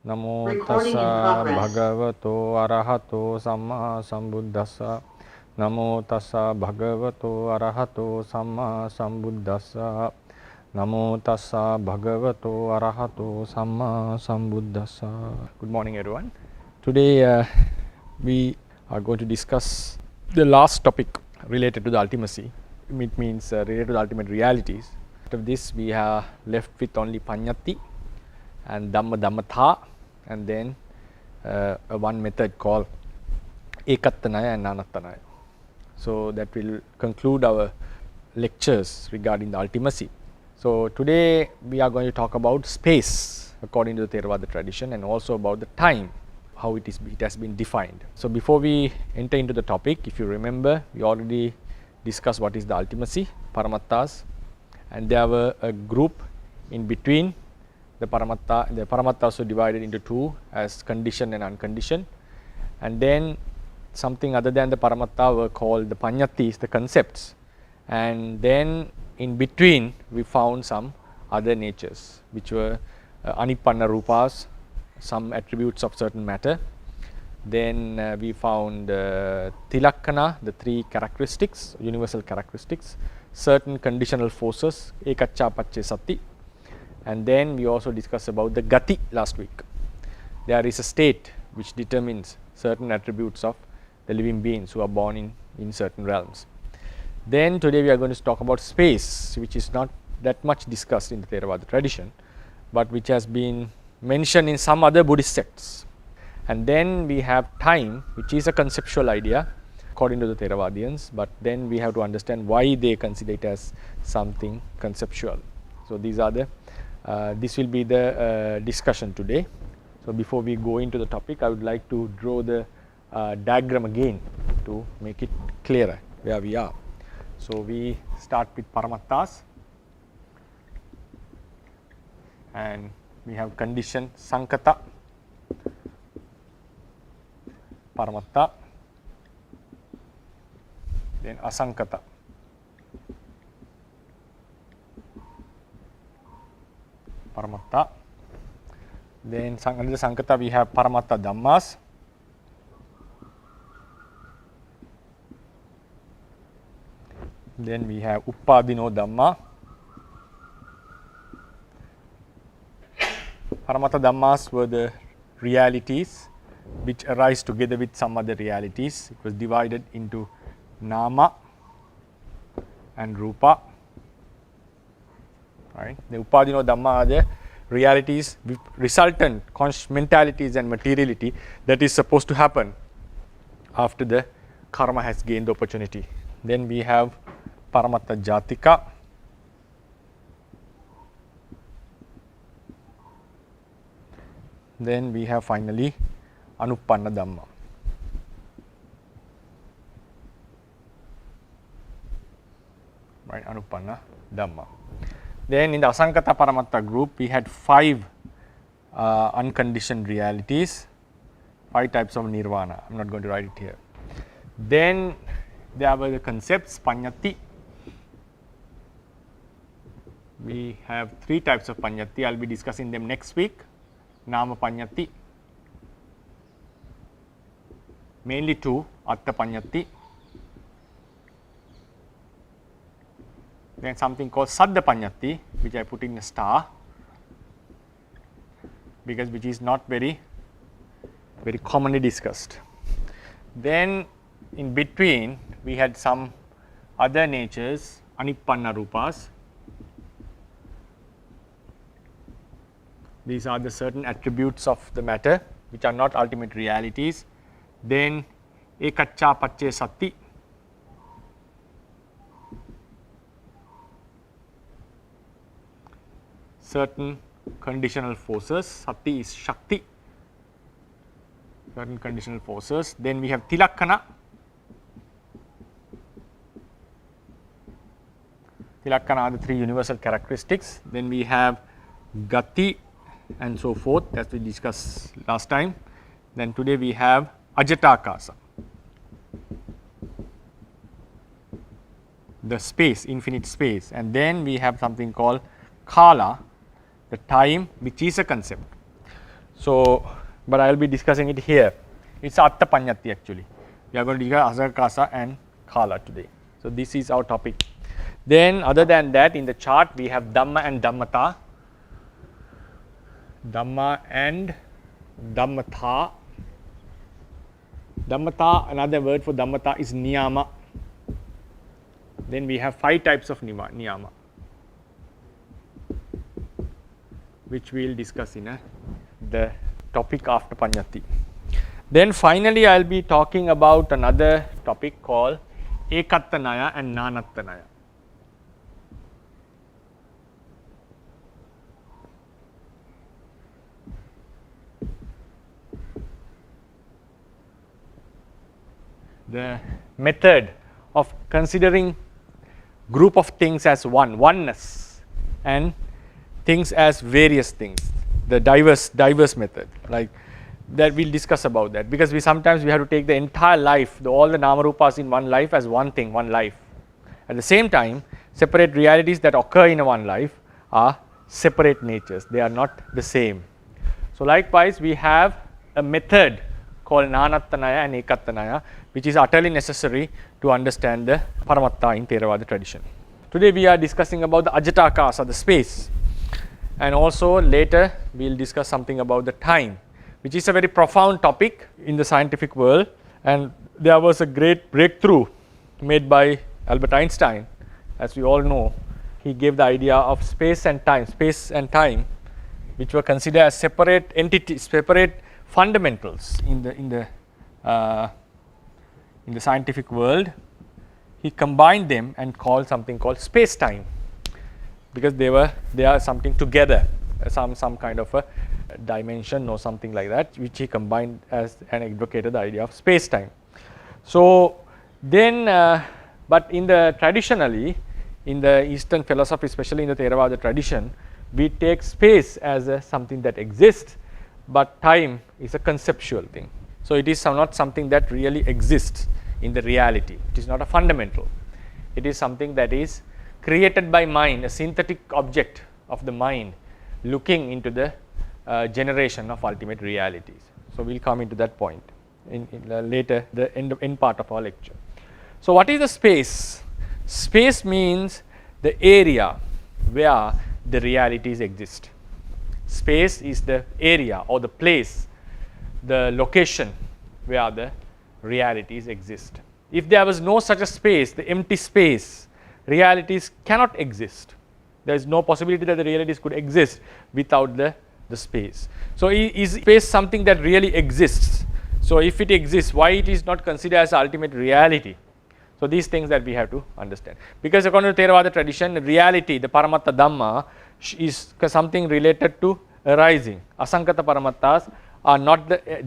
Namo tassa bhagavato arahato samma sambuddhassa. Namo tassa bhagavato arahato samma sambuddhassa. Namo tassa bhagavato arahato samma sambuddhassa. Good morning, everyone. Today we are going to discuss the last topic related to the ultimacy. It means related to the ultimate realities. After this, we are left with only Panyati and Dhamma Dhammatha, and then one method called Ekattanaya and Nanattanaya. So that will conclude our lectures regarding the ultimacy. So today we are going to talk about space according to the Theravada tradition, and also about the time, how it has been defined. So before we enter into the topic, if you remember, we already discussed what is the ultimacy, Paramattas, and there were a group in between. The Paramatta also divided into two, as conditioned and unconditioned, and then something other than the Paramatta were called the Panyatis, the concepts, and then in between we found some other natures which were Anipanna Rupas, some attributes of certain matter. Then we found Tilakkana, the three characteristics, universal characteristics, certain conditional forces, Ekaccha Pacce Sati. And then we also discussed about the Gati last week. There is a state which determines certain attributes of the living beings who are born in certain realms. Then today we are going to talk about space, which is not that much discussed in the Theravada tradition, but which has been mentioned in some other Buddhist sects. And then we have time, which is a conceptual idea according to the Theravadians, but then we have to understand why they consider it as something conceptual. So these are the this will be the discussion today. So before we go into the topic, I would like to draw the diagram again to make it clearer where we are. So we start with Paramattas, and we have condition Sankata, Paramatta, then Asankata. Paramatta. Then under Sankata we have Paramatta Dhammas. Then we have Uppadino Dhamma. Paramatta Dhammas were the realities which arise together with some other realities. It was divided into Nama and Rupa. Right. The Uppadino Dhamma are the realities, resultant mentalities and materiality that is supposed to happen after the karma has gained the opportunity. Then we have Paramatta Jatika. Then we have finally Anuppanna Dhamma. Right, Anuppanna Dhamma. Then in the Asankata Paramatta group, we had 5 unconditioned realities, 5 types of nirvana. I am not going to write it here. Then there were the concepts, Panyati. We have 3 types of Panyati. I will be discussing them next week. Nama Panyati, mainly 2, Atta Panyati. Then something called Saddha Panyati, which I put in a star, because which is not very commonly discussed. Then in between we had some other natures, Anipanna Rupas. These are the certain attributes of the matter which are not ultimate realities. Then Ekaccha Pacce Sati. Certain conditional forces, Sati is Shakti, certain conditional forces. Then we have Tilakkana. Tilakkana are the 3 universal characteristics. Then we have Gati and so forth, as we discussed last time. Then today we have Ajatakasa, the space, infinite space. And then we have something called Kala, the time, which is a concept. So, but I will be discussing it here. It's Atta Panyati actually. We are going to discuss Asakasa and Kala today. So, this is our topic. Then other than that, in the chart we have Dhamma and Dhammata. Dhamma and Dhammata. Dhammata, another word for Dhammata is Niyama. Then we have 5 types of Niyama, which we will discuss in the topic after Panyati. Then finally, I will be talking about another topic called Ekattanaya and Nanattanaya. The method of considering group of things as oneness, and things as various things, the diverse method, like that we'll discuss about that, because we sometimes have to take the entire life, all the Namarupas in one life as one thing, one life. At the same time, separate realities that occur in one life are separate natures, they are not the same. So likewise, we have a method called Nanattanaya and Ekattanaya, which is utterly necessary to understand the Paramatta in Theravada tradition. Today we are discussing about the Ajatakasa, the space, and also later we will discuss something about the time, which is a very profound topic in the scientific world, and there was a great breakthrough made by Albert Einstein. As we all know, he gave the idea of space and time, which were considered as separate entities, separate fundamentals in the scientific world. He combined them and called something called space-time, because they are something together, some kind of a dimension or something like that, which he combined as and advocated the idea of space-time. So then, but traditionally in the Eastern philosophy, especially in the Theravada tradition, we take space as something that exists, but time is a conceptual thing. So it is not something that really exists in the reality. It is not a fundamental. It is something that is created by mind, a synthetic object of the mind looking into the generation of ultimate realities. So we will come into that point in later, the end part of our lecture. So what is the space? Space means the area where the realities exist. Space is the area or the place, the location where the realities exist. If there was no such a space, the empty space, realities cannot exist. There is no possibility that the realities could exist without the space. So is space something that really exists? So if it exists, why it is not considered as ultimate reality? So these things that we have to understand. Because according to Theravada tradition, reality, the Paramatta Dhamma, is something related to arising. Asankata Paramattas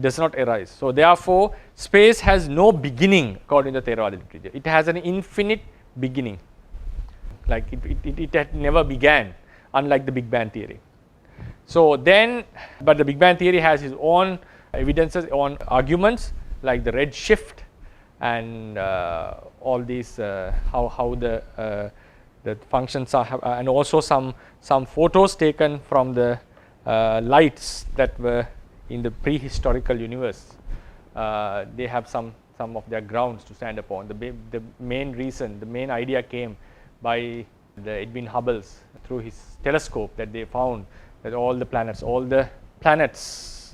does not arise. So therefore, space has no beginning according to Theravada literature. It has an infinite beginning. Like it had never began, unlike the Big Bang theory. So then, but the Big Bang theory has its own evidences, own arguments, like the red shift and all these how the functions are, and also some photos taken from the lights that were in the prehistorical universe. They have some of their grounds to stand upon. The main idea came by the Edwin Hubble's through his telescope, that they found that all the planets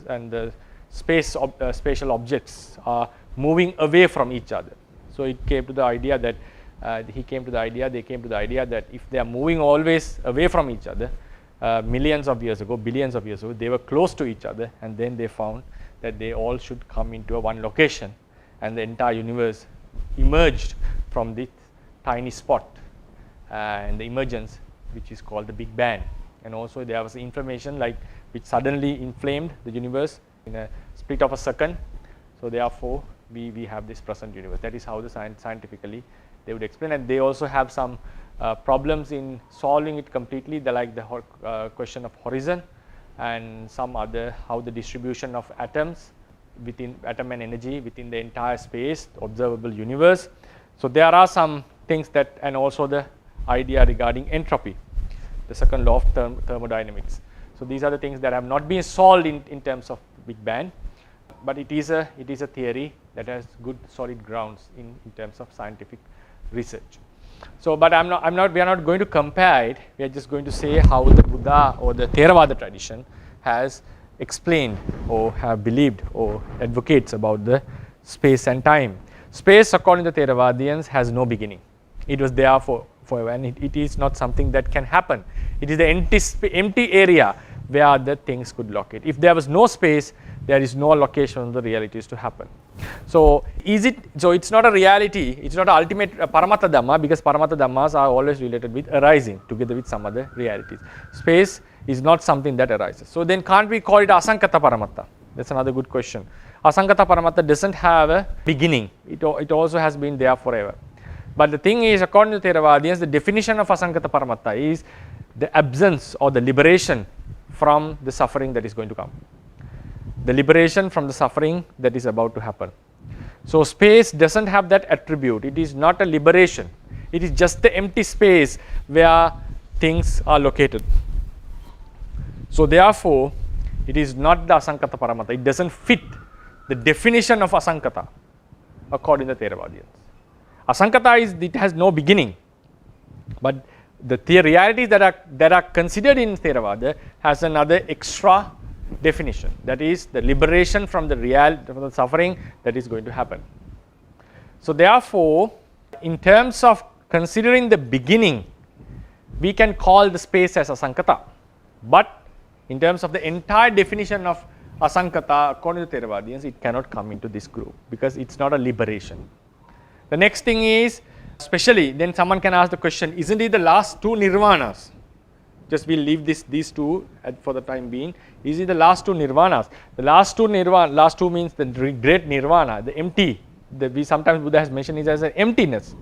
and the spatial objects are moving away from each other. So it came to the idea that they came to the idea that if they are moving always away from each other, millions of years ago, billions of years ago, they were close to each other, and then they found that they all should come into one location, and the entire universe emerged from this tiny spot and the emergence, which is called the Big Bang. And also there was information which suddenly inflamed the universe in a split of a second. So therefore we have this present universe. That is how the scientifically they would explain. And they also have some problems in solving it completely, like the question of horizon, and some other, how the distribution of atoms within atom and energy within the entire space, observable universe. So there are some things that, and also the idea regarding entropy, the second law of thermodynamics. So these are the things that have not been solved in terms of Big Bang, but it is a theory that has good solid grounds in terms of scientific research. So, but we are not going to compare it. We are just going to say how the Buddha or the Theravada tradition has explained or have believed or advocates about the space and time. Space, according to Theravadians, has no beginning. It was there forever, and it is not something that can happen. It is the empty area where the things could locate. If there was no space, there is no location of the realities to happen. So it's not a reality, it's not an ultimate Paramattha Dhamma, because Paramattha Dhammas are always related with arising together with some other realities. Space is not something that arises. So then can't we call it Asankata Paramattha? That's another good question. Asankata Paramattha doesn't have a beginning. It also has been there forever. But the thing is, according to Theravadians, the definition of Asankata Paramattha is the absence or the liberation from the suffering that is going to come. The liberation from the suffering that is about to happen. So space doesn't have that attribute. It is not a liberation. It is just the empty space where things are located. So therefore, it is not the Asankata Paramattha. It doesn't fit the definition of Asankata according to Theravadians. Asankata is, it has no beginning, but the realities that are considered in Theravada has another extra definition, that is the liberation from the suffering that is going to happen. So therefore, in terms of considering the beginning, we can call the space as Asankata, but in terms of the entire definition of Asankata according to Theravadians, it cannot come into this group because it's not a liberation. The next thing is, especially then someone can ask the question, isn't it the last two nirvanas? Just we'll leave these two for the time being. Is it the last two nirvanas? The last two means the great nirvana, the empty. Sometimes Buddha has mentioned it as an emptiness.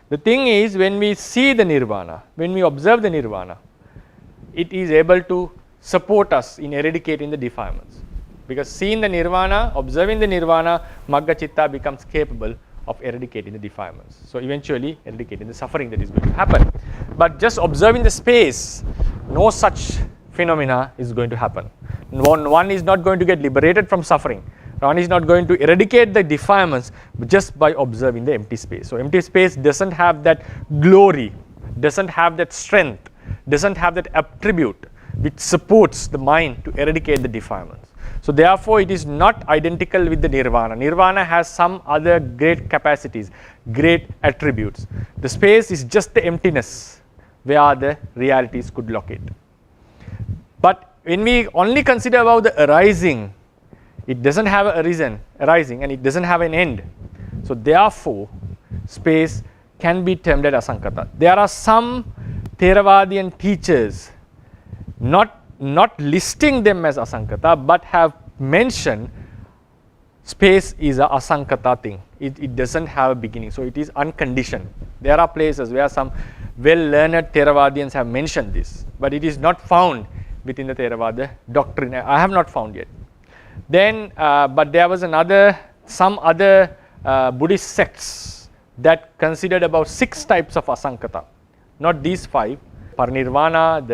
The thing is, when we see the nirvana, when we observe the nirvana, it is able to support us in eradicating the defilements. Because seeing the nirvana, observing the nirvana, Magga Chitta becomes capable of eradicating the defilements. So eventually eradicating the suffering that is going to happen. But just observing the space, no such phenomena is going to happen. One is not going to get liberated from suffering. One is not going to eradicate the defilements just by observing the empty space. So empty space doesn't have that glory, doesn't have that strength, doesn't have that attribute which supports the mind to eradicate the defilements. So therefore, it is not identical with the nirvana. Nirvana has some other great capacities, great attributes. The space is just the emptiness where the realities could locate. But when we only consider about the arising, it doesn't have a reason arising and it doesn't have an end. So therefore, space can be termed as Asankata. There are some Theravadian teachers not listing them as Asankata, but have mentioned space is a Asankata thing. It doesn't have a beginning, so it is unconditioned. There are places where some well-learned Theravadians have mentioned this, but it is not found within the Theravada doctrine. I have not found yet. Then, but there was some other Buddhist sects that considered about 6 types of Asankata, not these 5. Parinirvana,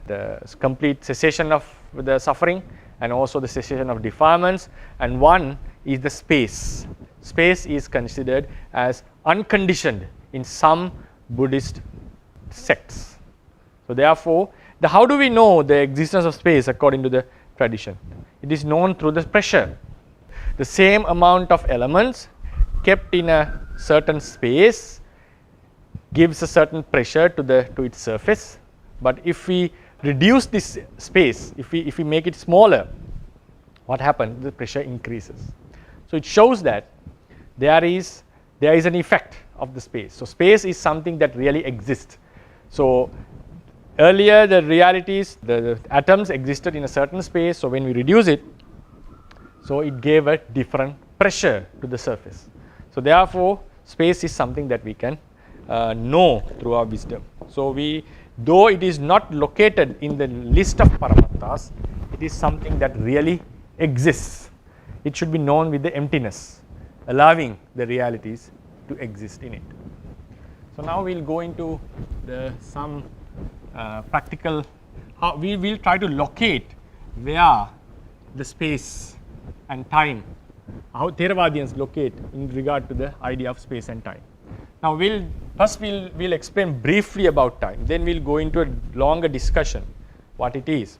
the complete cessation of the suffering, and also the cessation of defilements, and one is the space. Space is considered as unconditioned in some Buddhist sects. So therefore, how do we know the existence of space according to the tradition? It is known through the pressure. The same amount of elements kept in a certain space gives a certain pressure to its surface. But if we reduce this space, if we make it smaller, what happens? The pressure increases. So it shows that there is an effect of the space. So space is something that really exists. So earlier the realities, the atoms existed in a certain space. So when we reduce it, so it gave a different pressure to the surface. So therefore, space is something that we can know through our wisdom. So though it is not located in the list of paramattas, it is something that really exists. It should be known with the emptiness, allowing the realities to exist in it. So now we'll go into some practical we will try to locate where the space and time, how Theravadians locate in regard to the idea of space and time. Now we'll explain briefly about time, then we'll go into a longer discussion what it is.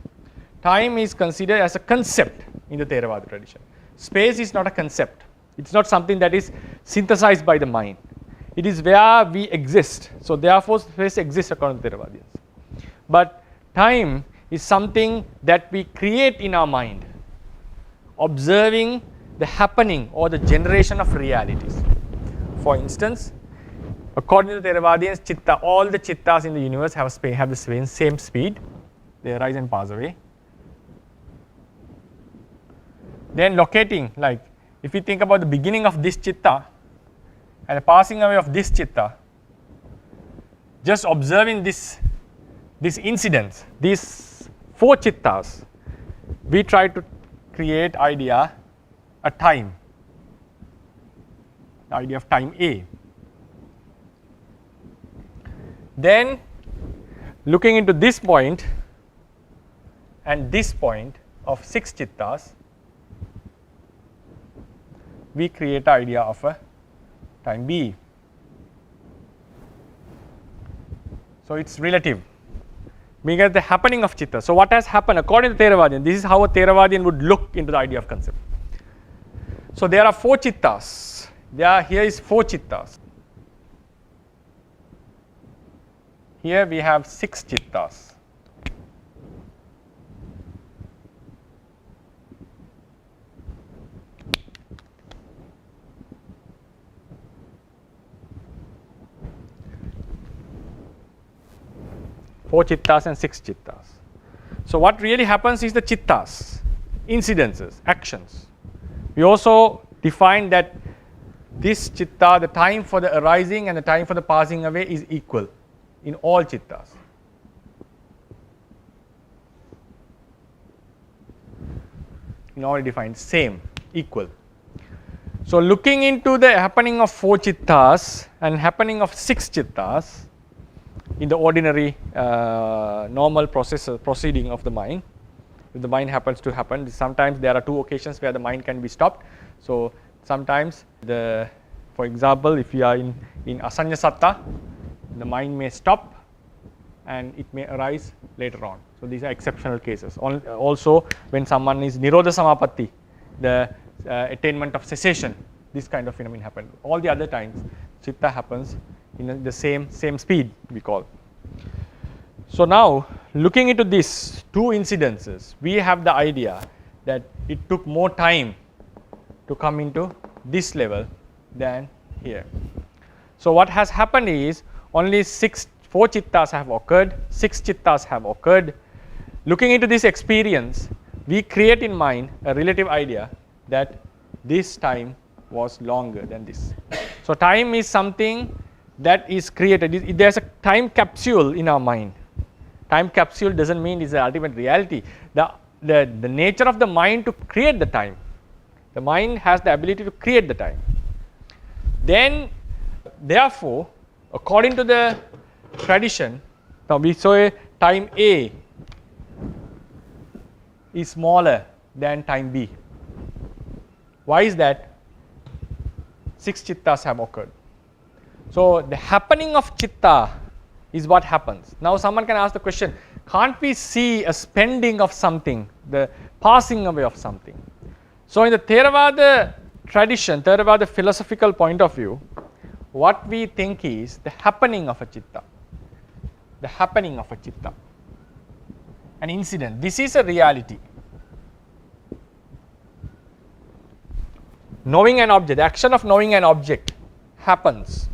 Time is considered as a concept in the Theravada tradition. Space is not a concept. It's not something that is synthesized by the mind. It is where we exist. So therefore space exists according to Theravadians. But time is something that we create in our mind, observing the happening or the generation of realities. For instance, according to Theravadians, chitta, all the chittas in the universe have the same speed. They arise and pass away. Then locating, like if you think about the beginning of this chitta and the passing away of this chitta, just observing this incidents, these 4 chittas, we try to create idea, a time, the idea of time A. Then looking into this point and this point of 6 chittas, we create an idea of a time B. So it's relative. We get the happening of chitta. So what has happened according to Theravadian? This is how a Theravadian would look into the idea of concept. So there are 4 chittas. Here is 4 chittas. Here we have 6 chittas. Four chittas and 6 chittas. So what really happens is the chittas, incidences, actions. We also define that this chitta, the time for the arising and the time for the passing away is equal in all chittas. We already defined same, equal. So looking into the happening of 4 chittas and happening of 6 chittas in the ordinary normal proceeding of the mind, if the mind happens to happen, sometimes there are 2 occasions where the mind can be stopped. So sometimes for example, if you are in asanya satta, the mind may stop and it may arise later on. So these are exceptional cases. Also when someone is nirodha samapatti, the attainment of cessation, this kind of phenomenon happens. All the other times chitta happens in the same speed, we call. So now looking into these 2 incidences, we have the idea that it took more time to come into this level than here. So what has happened is only 4 chittas have occurred, 6 chittas have occurred. Looking into this experience, we create in mind a relative idea that this time was longer than this. So time is something that is created. There's a time capsule in our mind. Time capsule doesn't mean it's the ultimate reality. The nature of the mind to create the time. The mind has the ability to create the time. Then, therefore, according to the tradition, now we saw time A is smaller than time B. Why is that? 6 chittas have occurred. So the happening of chitta is what happens. Now someone can ask the question, can't we see a spending of something, the passing away of something? So in the Theravada tradition, Theravada philosophical point of view, what we think is the happening of a chitta. The happening of a chitta. An incident. This is a reality. Knowing an object, the action of knowing an object happens.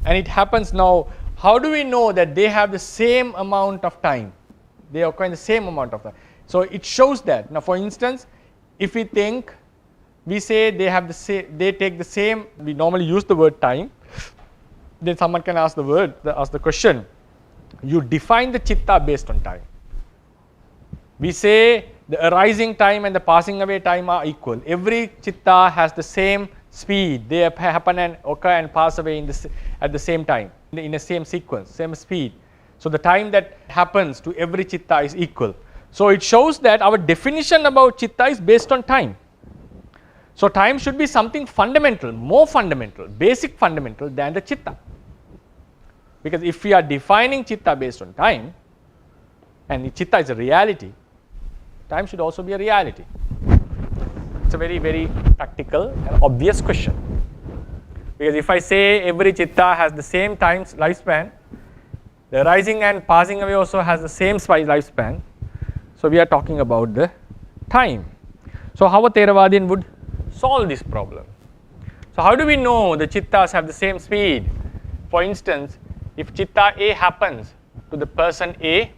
And it happens now. How do we know that they have the same amount of time? They occur in the same amount of time. So it shows that. Now for instance, if we think, we say they take the same, we normally use the word time, then someone can ask the question, you define the chitta based on time. We say the arising time and the passing away time are equal. Every chitta has the same speed. They happen and occur and pass away at the same time, in the same sequence, same speed. So the time that happens to every chitta is equal. So it shows that our definition about chitta is based on time. So time should be something fundamental, more fundamental, basic fundamental than the chitta. Because if we are defining chitta based on time, and chitta is a reality, time should also be a reality. It's a very, very practical and obvious question. Because if I say every chitta has the same time lifespan, the arising and passing away also has the same lifespan. So we are talking about the time. So how a Theravadian would solve this problem? So how do we know the chittas have the same speed? For instance, if chitta A happens to the person A,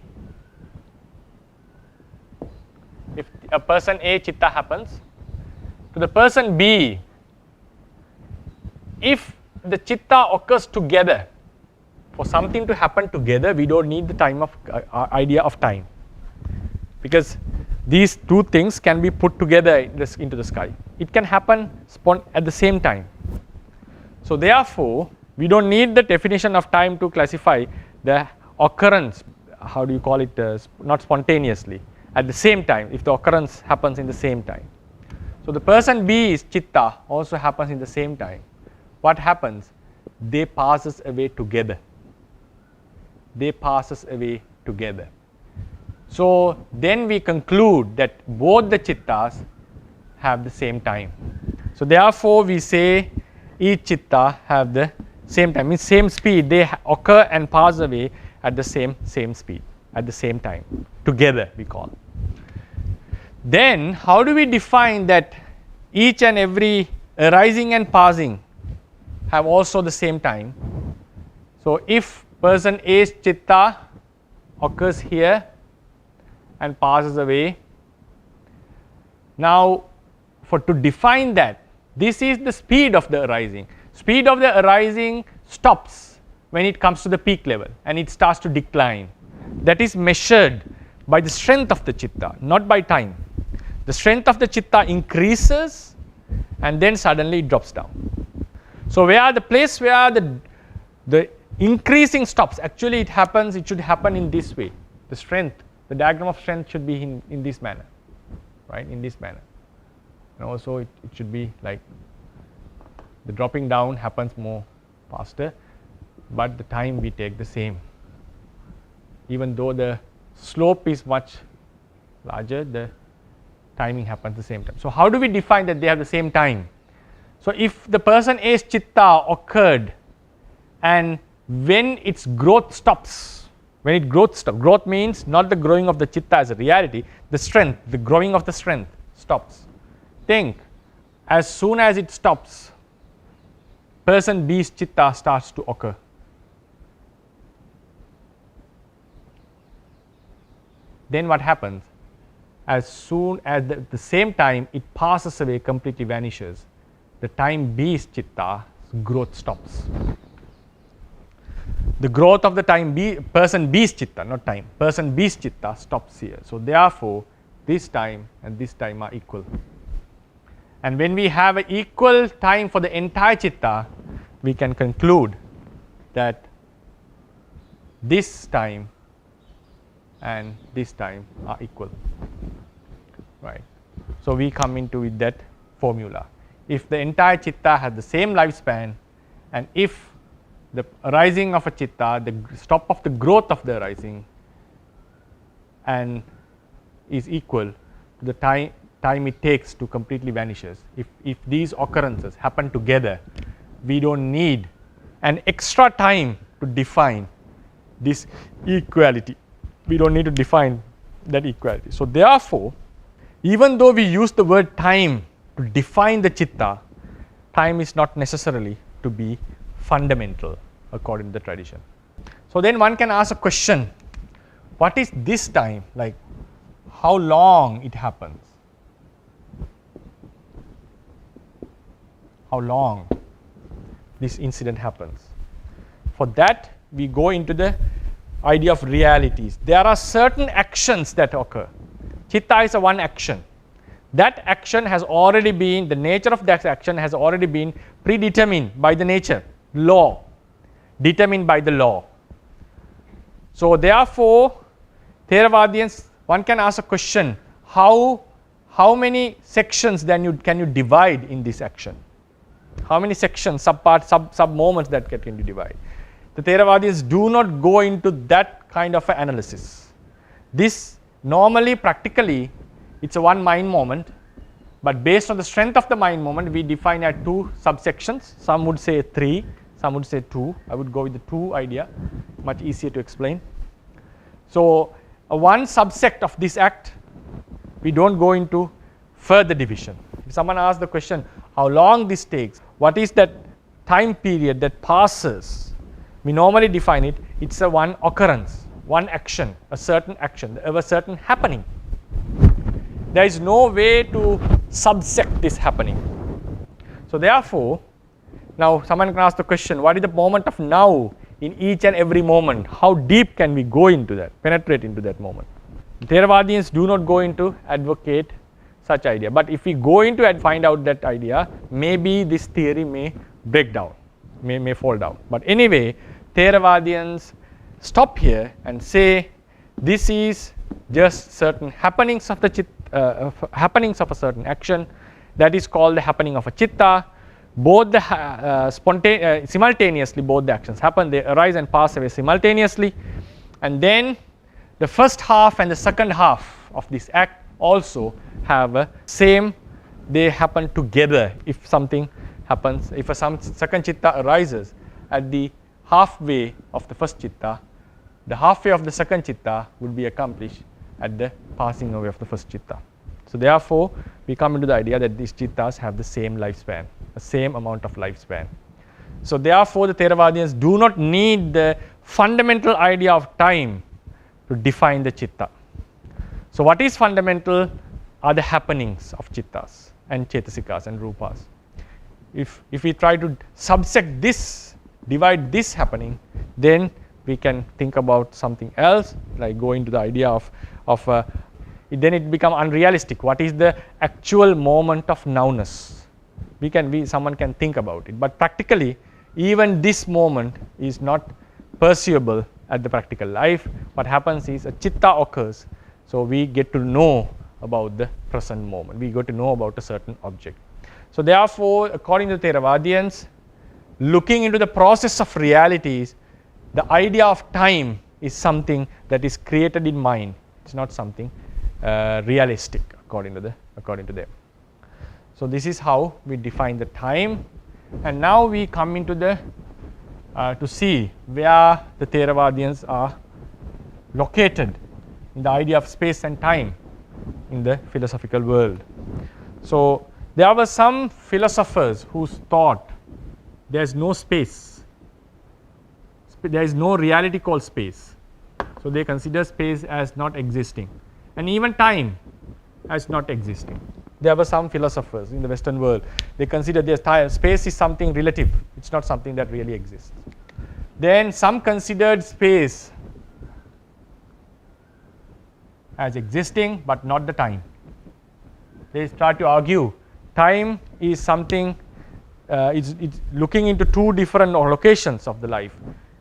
if a person A chitta happens to the person B, if the chitta occurs together, for something to happen together, we don't need the time of idea of time, because these two things can be put together into the sky. It can happen at the same time. So therefore, we don't need the definition of time to classify the occurrence, how do you call it, not spontaneously, at the same time, if the occurrence happens in the same time. So the person B's chitta also happens in the same time. What happens? They passes away together. They passes away together. So then we conclude that both the chittas have the same time. So therefore we say each chitta have the same time, means same speed. They occur and pass away at the same speed, at the same time, together we call. Then how do we define that each and every arising and passing have also the same time? So if person A's chitta occurs here and passes away, now to define that, this is the speed of the arising. Speed of the arising stops when it comes to the peak level and it starts to decline. That is measured by the strength of the chitta, not by time. The strength of the chitta increases and then suddenly it drops down. So where the place where the increasing stops, actually it should happen in this way. The strength, the diagram of strength should be in this manner, right, in this manner. And also it should be like the dropping down happens more faster, but the time we take the same. Even though the slope is much larger, the timing happens the same time. So how do we define that they have the same time? So if the person A's chitta occurred and when its growth stops, when it growth means not the growing of the chitta as a reality, the strength, the growing of the strength stops. Think, as soon as it stops, person B's chitta starts to occur. Then what happens? As soon as the same time it passes away, completely vanishes, the time B's chitta growth stops. The growth of the time person B's chitta, not time, person B's chitta stops here. So therefore, this time and this time are equal. And when we have an equal time for the entire chitta, we can conclude that this time and this time are equal, right? So we come into with that formula. If the entire chitta has the same lifespan, and if the arising of a chitta, the stop of the growth of the arising, and is equal to the time it takes to completely vanishes. If these occurrences happen together, we don't need an extra time to define this equality. We don't need to define that equality. So therefore, even though we use the word time to define the chitta, time is not necessarily to be fundamental according to the tradition. So then one can ask a question, what is this time? Like, how long it happens? How long this incident happens? For that, we go into the idea of realities. There are certain actions that occur. Chitta is one action. That action has already been, the nature of that action has already been predetermined by the nature, law, determined by the law. So therefore, Theravadians, one can ask a question, how many sections then can you divide in this action? How many sections, sub-parts, sub-moments that can you divide? The Theravadians do not go into that kind of analysis. This normally, practically, it's a one mind moment, but based on the strength of the mind moment, we define at 2 subsections. Some would say 3, some would say 2. I would go with the 2 idea, much easier to explain. So one subsect of this act, we don't go into further division. If someone asks the question, how long this takes, what is that time period that passes, we normally define it, it's a one occurrence, one action, a certain happening. There is no way to subsect this happening. So therefore, now someone can ask the question, what is the moment of now in each and every moment? How deep can we go into that, penetrate into that moment? Theravadians do not go into advocate such idea, but if we go into and find out that idea, maybe this theory may break down, may fall down. But anyway, Theravadians stop here and say this is just certain happenings of the happenings of a certain action, that is called the happening of a chitta. Both the simultaneously both the actions happen, they arise and pass away simultaneously, and then the first half and the second half of this act also have a same, they happen together. If something happens, if a second chitta arises at the halfway of the first chitta, the halfway of the second chitta would be accomplished at the passing away of the first chitta. So therefore, we come into the idea that these chittas have the same lifespan, the same amount of lifespan. So therefore, the Theravadians do not need the fundamental idea of time to define the chitta. So what is fundamental are the happenings of chittas and chetasikas and rupas. If we try to subsect this, divide this happening, then we can think about something else, like go into the idea of then it become unrealistic. What is the actual moment of nowness? Someone can think about it, but practically even this moment is not perceivable at the practical life. What happens is a chitta occurs, so we get to know about the present moment, we get to know about a certain object. So therefore, according to Theravadians, looking into the process of realities, the idea of time is something that is created in mind. It's not something realistic according to them. So this is how we define the time, and now we come into the to see where the Theravadians are located in the idea of space and time in the philosophical world. So there were some philosophers who thought there is no space, there is no reality called space. So they consider space as not existing, and even time as not existing. There were some philosophers in the Western world, they consider space is something relative, it's not something that really exists. Then some considered space as existing but not the time. They start to argue time is something, it's looking into 2 different locations of the life.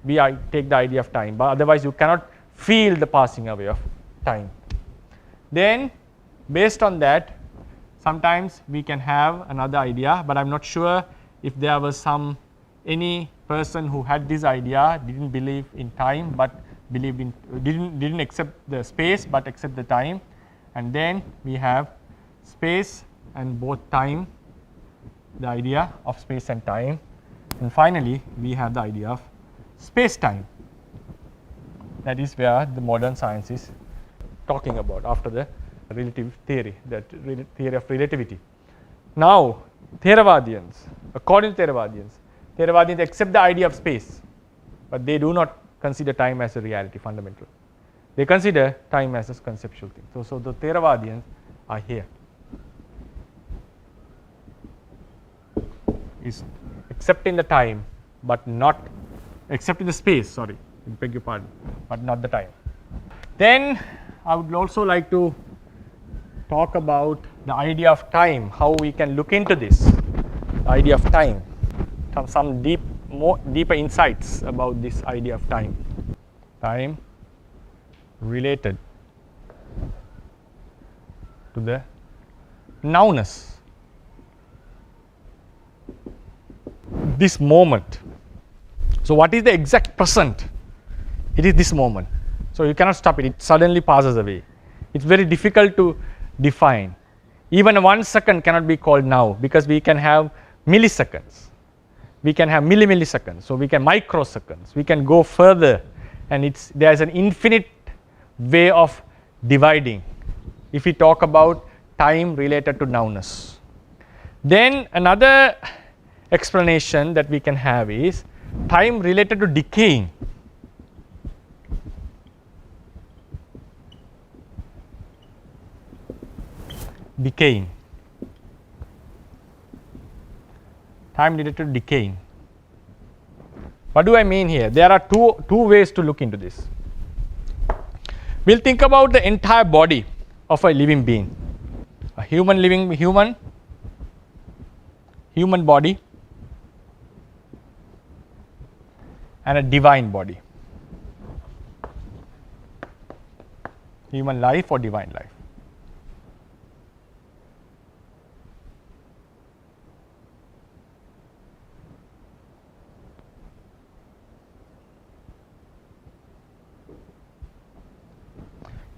We take the idea of time, but otherwise you cannot feel the passing away of time. Then based on that, sometimes we can have another idea, but I'm not sure if there was any person who had this idea, didn't believe in time but believed in, didn't accept the space but accept the time, and then we have space and both time, the idea of space and time, and finally we have the idea of space time. That is where the modern science is talking about after the relative theory, that theory of relativity. Now Theravadians, according to Theravadians accept the idea of space, but they do not consider time as a reality fundamental. They consider time as a conceptual thing. So the Theravadians are here. Is accepting the time but not accepting the space, sorry, I beg your pardon, but not the time. Then I would also like to talk about the idea of time, how we can look into this, the idea of time, some deeper insights about this idea of time. Time related to the nowness. This moment. So, what is the exact present? It is this moment. So, you cannot stop it, it suddenly passes away. It is very difficult to define. Even 1 second cannot be called now, because we can have milliseconds, we can have milliseconds, so we can microseconds, we can go further, and there is an infinite way of dividing if we talk about time related to nowness. Then another explanation that we can have is time related to decaying. Decaying. Time related to decaying. What do I mean here? There are two ways to look into this. We'll think about the entire body of a living being. A human body and a divine body. Human life or divine life.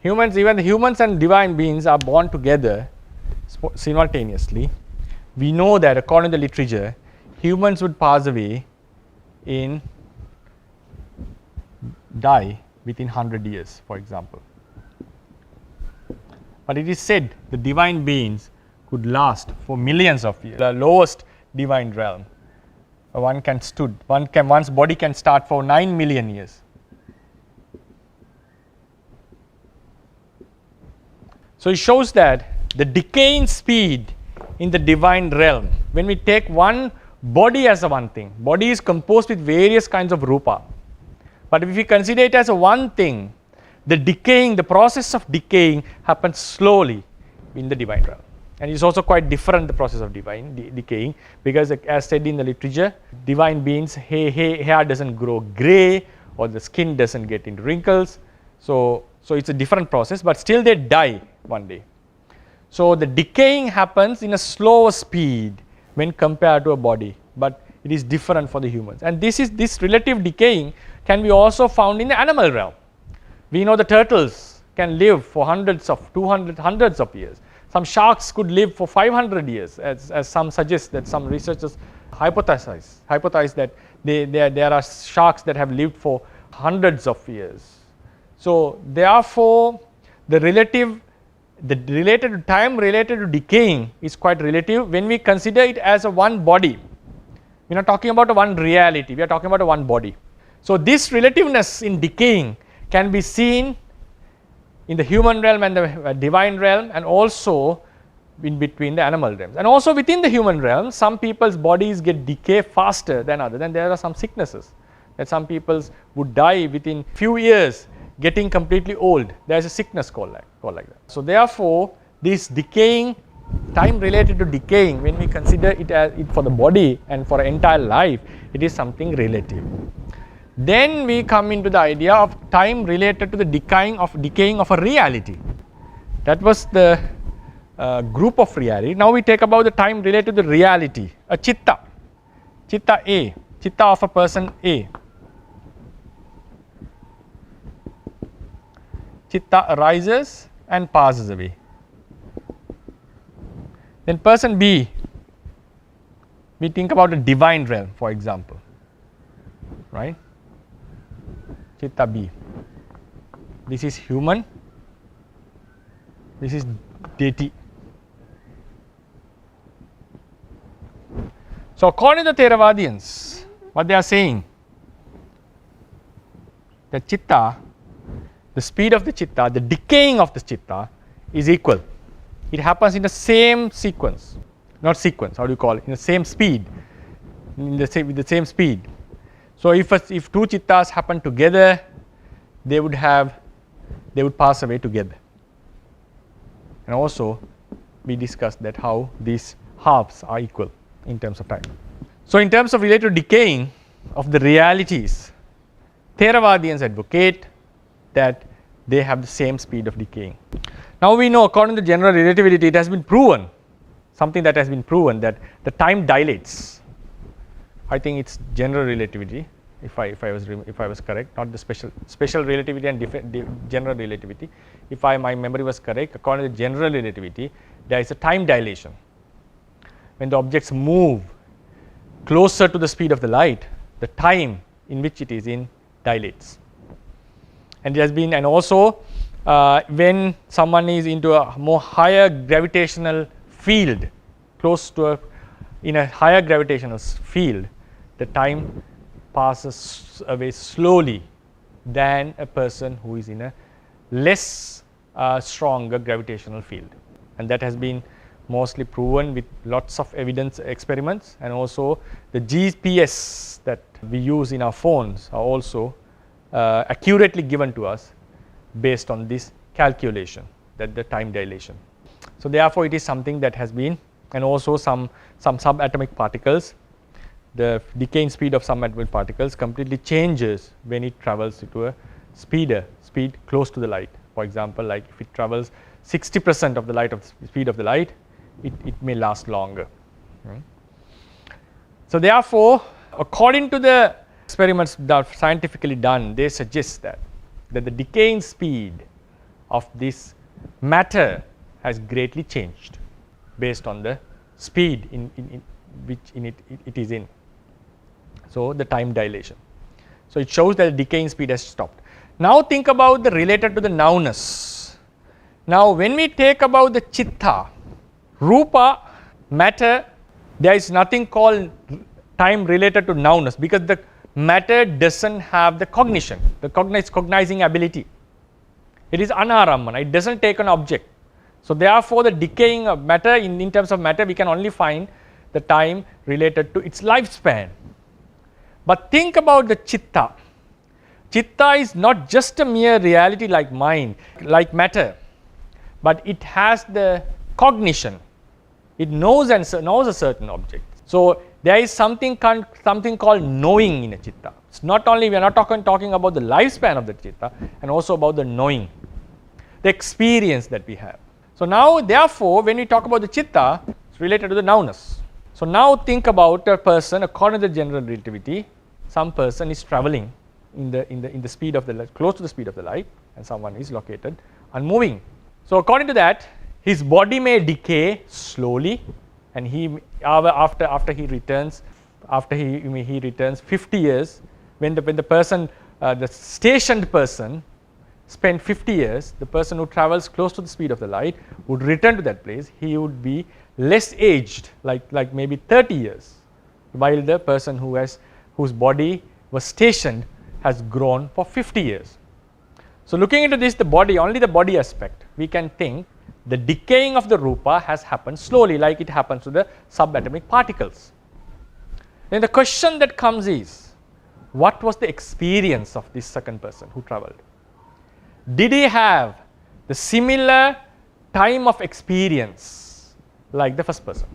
Even the humans and divine beings are born together simultaneously. We know that according to the literature, humans would pass away die within 100 years, for example. But it is said the divine beings could last for millions of years. The lowest divine realm, one's body can start for 9 million years. So it shows that the decaying speed in the divine realm, when we take one body as a one thing, body is composed with various kinds of rupa. But if we consider it as a one thing, the process of decaying happens slowly in the divine realm. And it's also quite different, the process of decaying, because as said in the literature, divine beings, hair doesn't grow gray or the skin doesn't get into wrinkles. So it's a different process, but still they die one day. So the decaying happens in a slower speed when compared to a body, but it is different for the humans. And this relative decaying can be also found in the animal realm. We know the turtles can live for hundreds of years. Some sharks could live for 500 years, as some suggest, that some researchers hypothesize that there are sharks that have lived for hundreds of years. So therefore, the time related to decaying is quite relative when we consider it as a one body. We are not talking about a one reality, we are talking about a one body. So this relativeness in decaying can be seen in the human realm and the divine realm, and also in between the animal realms. And also within the human realm, some people's bodies get decay faster than others, and there are some sicknesses that some people would die within few years, getting completely old. There is a sickness called like that. So therefore, this decaying, time related to decaying, when we consider it as for the body and for an entire life, it is something relative. Then we come into the idea of time related to the decaying of a reality. That was the group of reality. Now we take about the time related to the reality, a chitta of a person A. Chitta arises and passes away. Then person B, we think about the divine realm, for example, right? Chitta B. This is human, this is deity. So according to Theravadians, what they are saying, the chitta, the speed of the chitta, the decaying of the chitta is equal. It happens in the same sequence, not sequence, how do you call it, in the same speed, with the same speed. So if two chittas happen together, they would pass away together. And also we discussed that how these halves are equal in terms of time. So in terms of related decaying of the realities, Theravadians advocate that they have the same speed of decaying. Now we know, according to general relativity, it has been proven, something that has been proven, that the time dilates. I think it's general relativity, if I was correct, not the special relativity and general relativity. If my memory was correct, according to general relativity, there is a time dilation. When the objects move closer to the speed of the light, the time in which it is in dilates. And there has been, and also when someone is into a more higher gravitational field, close to in a higher gravitational field, the time passes away slowly than a person who is in a less stronger gravitational field. And that has been mostly proven with lots of evidence experiments, and also the GPS that we use in our phones are also accurately given to us based on this calculation, that the time dilation. So therefore it is something that has been, and also some subatomic particles, the decaying speed of subatomic particles completely changes when it travels to a speed close to the light. For example, like if it travels 60% of the light of the speed of the light, it may last longer. So therefore, according to the experiments that are scientifically done, they suggest that the decaying speed of this matter has greatly changed based on the speed in which it is in. So the time dilation. So it shows that the decaying speed has stopped. Now think about the related to the nowness. Now when we take about the chitta, rupa, matter, there is nothing called time related to nowness, because the matter doesn't have the cognition, the cognizing ability. It is anaramana, it doesn't take an object. So therefore the decaying of matter, in terms of matter, we can only find the time related to its lifespan. But think about the chitta. Chitta is not just a mere reality like mind, like matter, but it has the cognition. It knows a certain object. So there is something called knowing in a chitta. It's not only, we are not talking about the lifespan of the chitta, and also about the knowing, the experience that we have. So now therefore when we talk about the chitta, it's related to the nowness. So now think about a person, according to the general relativity, some person is traveling in the speed of the light, close to the speed of the light, and someone is located unmoving. So according to that, his body may decay slowly, and he after he returns 50 years, when the person, the stationed person spent 50 years, the person who travels close to the speed of the light would return to that place. He would be less aged, like maybe 30 years, while the person whose body was stationed has grown for 50 years. So looking into this, only the body aspect, we can think the decaying of the rupa has happened slowly, like it happens to the subatomic particles. Then the question that comes is, what was the experience of this second person who traveled? Did he have the similar time of experience like the first person?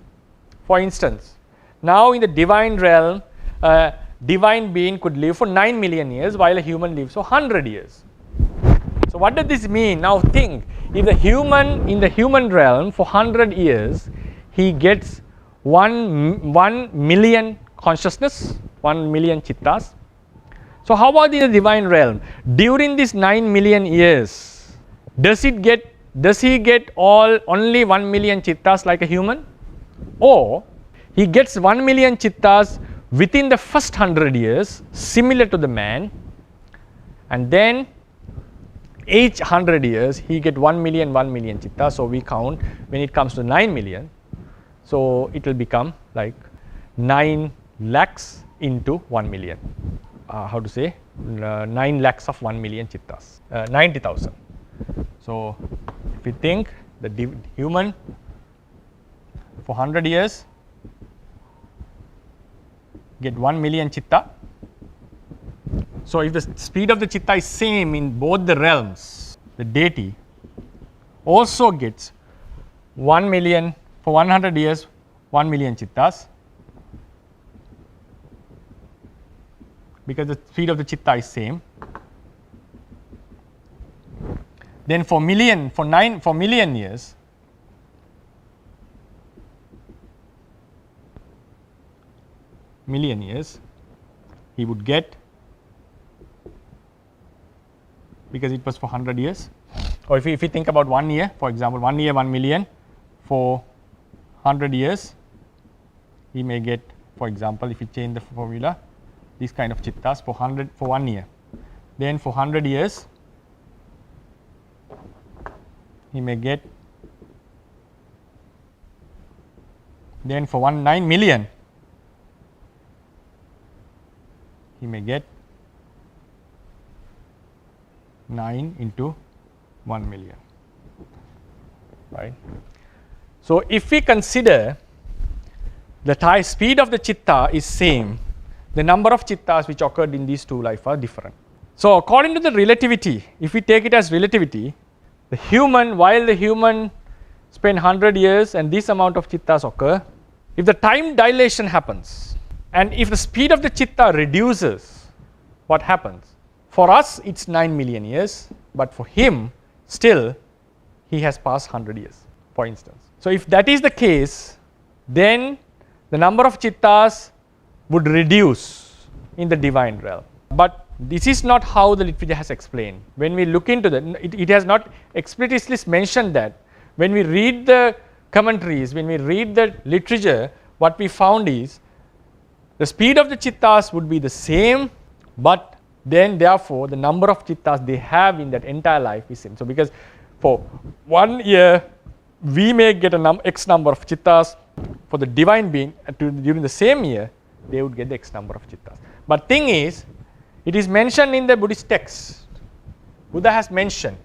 For instance, now in the divine realm, a divine being could live for 9 million years, while a human lives for 100 years. So what does this mean? Now think, if the human, in the human realm for 100 years, he gets 1 million consciousness, 1 million chittas. So how about in the divine realm? During these 9 million years, does he get only 1 million chittas like a human? Or he gets 1 million chittas within the first 100 years, similar to the man, and then each 100 years he get 1 million chittas. So we count, when it comes to 9 million, so it will become like 9 lakhs into 1 million. How to say, 9 lakhs of 1 million chittas, 90,000. So if we think the human for 100 years get 1 million chitta. So if the speed of the chitta is same in both the realms, the deity also gets 1 million for 100 years, 1 million chittas, because the speed of the chitta is same. then for million years, he would get, because it was for 100 years, or if you think about 1 year, for example, 1 year 1 million, for 100 years he may get, for example, if you change the formula, this kind of chittas for 1 year. Then for 100 years he may get, then for 9 million he may get 9 into 1 million, right. So, if we consider the speed of the chitta is same, the number of chittas which occurred in these two life are different. So, according to the relativity, if we take it as relativity, while the human spend 100 years and this amount of chittas occur, if the time dilation happens and if the speed of the chitta reduces, what happens? For us it's 9 million years, but for him still he has passed 100 years, for instance. So, if that is the case, then the number of chittas would reduce in the divine realm. But this is not how the literature has explained. When we look into that, it has not explicitly mentioned that. When we read the commentaries, when we read the literature, what we found is the speed of the chittas would be the same, but then therefore the number of chittas they have in that entire life is same. So, because for 1 year we may get x number of chittas, for the divine being during the same year they would get the x number of chittas. But thing is, it is mentioned in the Buddhist text, Buddha has mentioned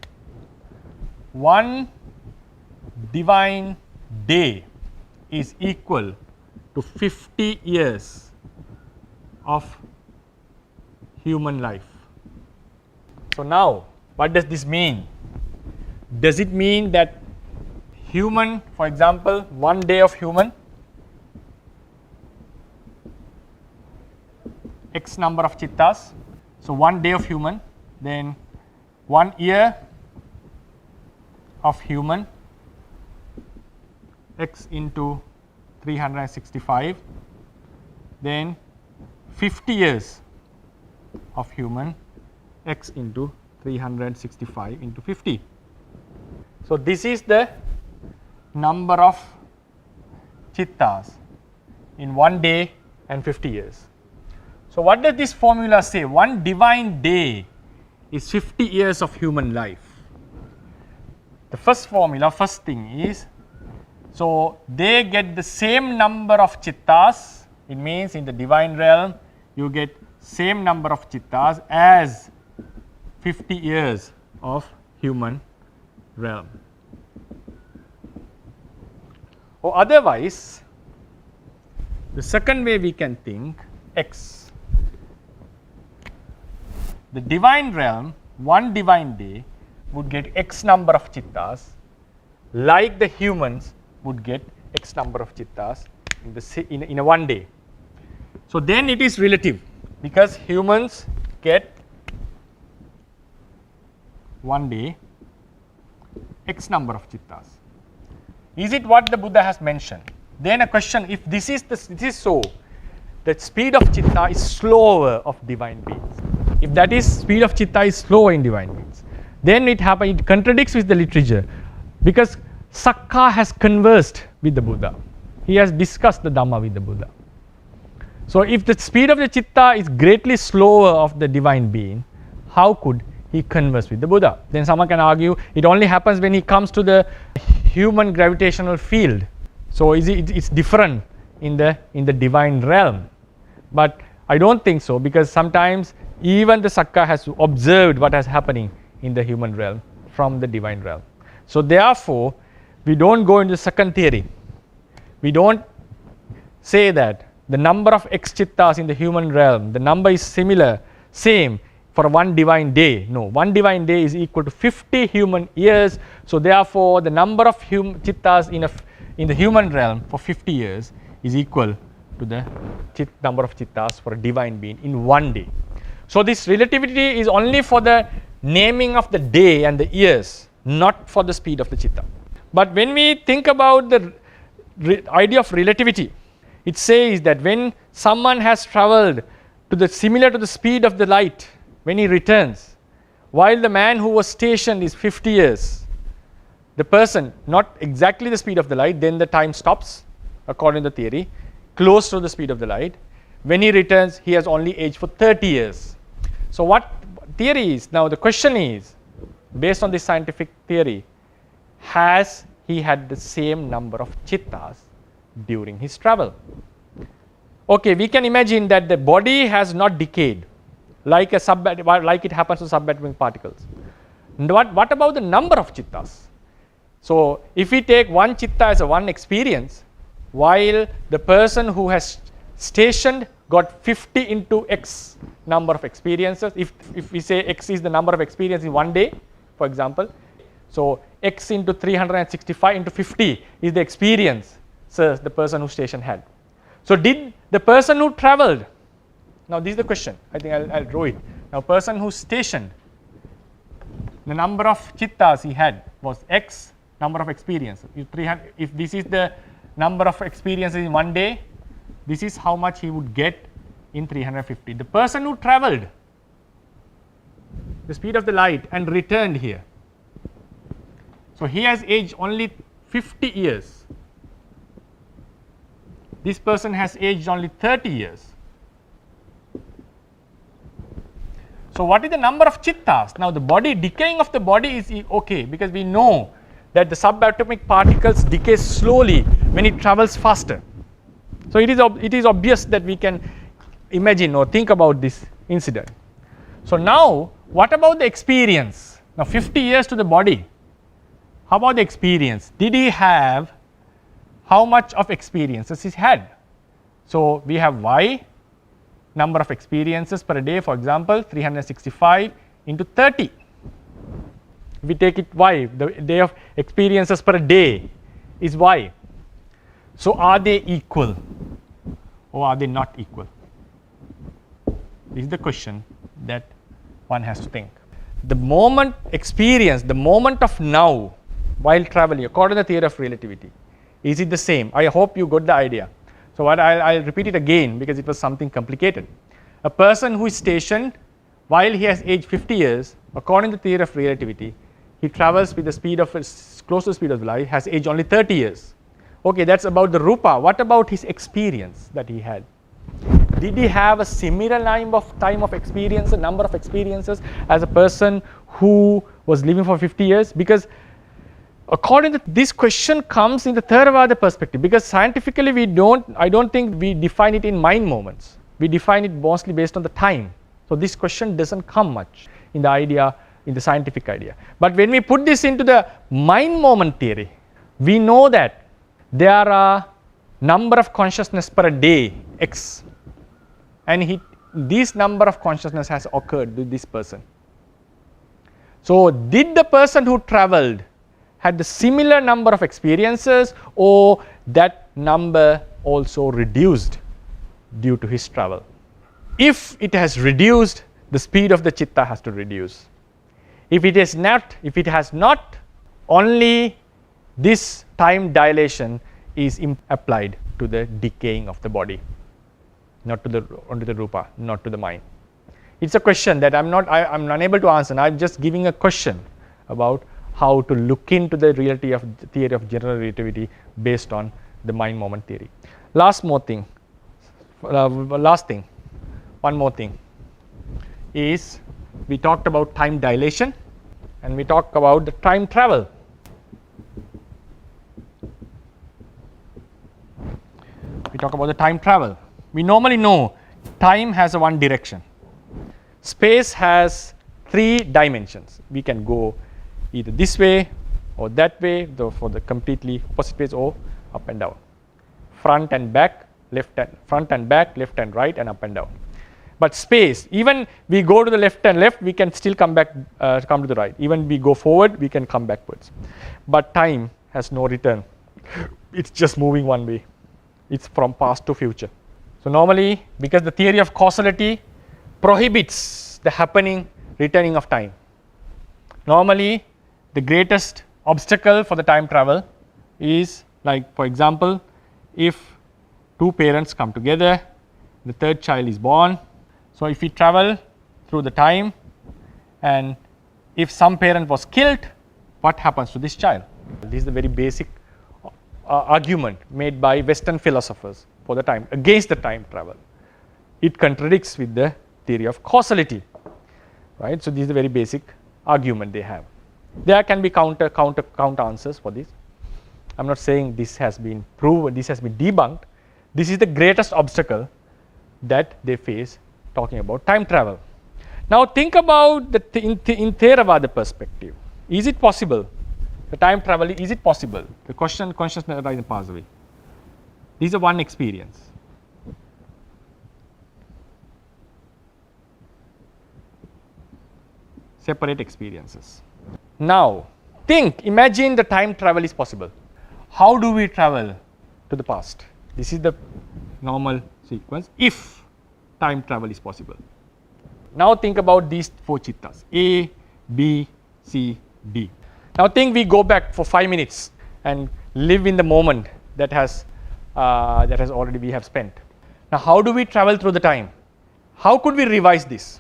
1 divine day is equal to 50 years of human life. So, now what does this mean? Does it mean that human, for example, 1 day of human, x number of chittas, so 1 day of human, then 1 year of human, x into 365, then 50 years of human, x into 365 into 50. So, this is the number of chittas in 1 day and 50 years. So, what does this formula say? 1 divine day is 50 years of human life. The first thing is, so they get the same number of chittas. It means in the divine realm you get same number of chittas as 50 years of human realm. Or otherwise, the second way we can think, x, the divine realm, 1 divine day would get x number of chittas, like the humans would get x number of chittas in a 1 day. So, then it is relative, because humans get 1 day x number of chittas. Is it what the Buddha has mentioned? Then a question, if this is so, the speed of chitta is slower of divine beings. If that is speed of chitta is slower in divine beings, then it contradicts with the literature, because Sakka has conversed with the Buddha. He has discussed the Dhamma with the Buddha. So, if the speed of the chitta is greatly slower of the divine being, how could he converse with the Buddha? Then someone can argue it only happens when he comes to the human gravitational field. So, it's different in the divine realm. But I don't think so, because sometimes even the Sakka has observed what is happening in the human realm from the divine realm. So, therefore, we don't go into the second theory. We don't say that the number of x chittas in the human realm, the number is same for 1 divine day. No, 1 divine day is equal to 50 human years. So, therefore, the number of chittas in the human realm for 50 years is equal to the number of chittas for a divine being in 1 day. So, this relativity is only for the naming of the day and the years, not for the speed of the chitta. But when we think about the idea of relativity, it says that when someone has traveled to the similar to the speed of the light, when he returns, while the man who was stationed is 50 years, the person, not exactly the speed of the light, then the time stops, according to the theory, close to the speed of the light. When he returns, he has only aged for 30 years. So what theory is, now the question is, based on this scientific theory, has he had the same number of chittas during his travel? Okay, we can imagine that the body has not decayed like it happens to subatomic particles. What about the number of chittas? So if we take one chitta as a one experience, while the person who has stationed got 50 into x number of experiences, if we say x is the number of experiences in one day, for example, so x into 365 into 50 is the experience the person who stationed had. So did the person who traveled, now this is the question, I think I'll draw it. Now person who stationed, the number of chittas he had was x number of experiences. If this is the number of experiences in one day, this is how much he would get in 350. The person who traveled the speed of the light and returned here, so he has aged only 50 years. This person has aged only 30 years. So what is the number of chittas? Now the body, decaying of the body is okay, because we know that the subatomic particles decay slowly when it travels faster. So it is obvious that we can imagine or think about this incident. So now what about the experience? Now 50 years to the body. How about the experience? Did he have, how much of experiences he had? So we have y, number of experiences per day, for example 365 into 30. If we take it y, the day of experiences per day is y. So are they equal or are they not equal? This is the question that one has to think. The moment experience, the moment of now while traveling, according to the theory of relativity, is it the same? I hope you got the idea. So what I'll repeat it again because it was something complicated. A person who is stationed while he has aged 50 years, according to the theory of relativity, he travels with the speed of close to the speed of light, has aged only 30 years. Okay, that's about the rupa. What about his experience that he had? Did he have a similar time of experience, a number of experiences as a person who was living for 50 years? Because according to this question comes in the Theravada perspective, because scientifically I don't think we define it in mind moments. We define it mostly based on the time. So this question doesn't come much in the idea, in the scientific idea. But when we put this into the mind moment theory, we know that there are number of consciousness per day, x, and this number of consciousness has occurred with this person. So did the person who traveled had the similar number of experiences, or that number also reduced due to his travel? If it has reduced, the speed of the chitta has to reduce. If it has not, only this time dilation is applied to the decaying of the body, not to onto the rupa, not to the mind. It's a question that I'm unable to answer. I'm just giving a question about how to look into the reality of the theory of general relativity based on the mind moment theory. One more thing is we talked about time dilation and we talked about the time travel. We talk about the time travel. We normally know time has a one direction. Space has 3 dimensions. We can go either this way or that way, for the completely opposite ways, or up and down, front and back, left and right, and up and down. But space, even we go to the left, we can still come back, come to the right. Even we go forward, we can come backwards. But time has no return. It's just moving one way. It's from past to future. So normally, because the theory of causality prohibits the returning of time, normally the greatest obstacle for the time travel is, like for example, if two parents come together, the third child is born. So if we travel through the time, and if some parent was killed, what happens to this child? This is the very basic argument made by Western philosophers for the time, against the time travel. It contradicts with the theory of causality, right? So this is the very basic argument they have. There can be counter answers for this. I'm not saying this has been proven, this has been debunked. This is the greatest obstacle that they face talking about time travel. Now think about in Theravada perspective. Is it possible? The time travel, is it possible? The question, consciousness arises and passes away. This is one experience. Separate experiences. Now imagine the time travel is possible. How do we travel to the past? This is the normal sequence if time travel is possible. Now think about these four chittas, A, B, C, D. Now think we go back for 5 minutes and live in the moment that has already we have spent. Now how do we travel through the time? How could we revise this?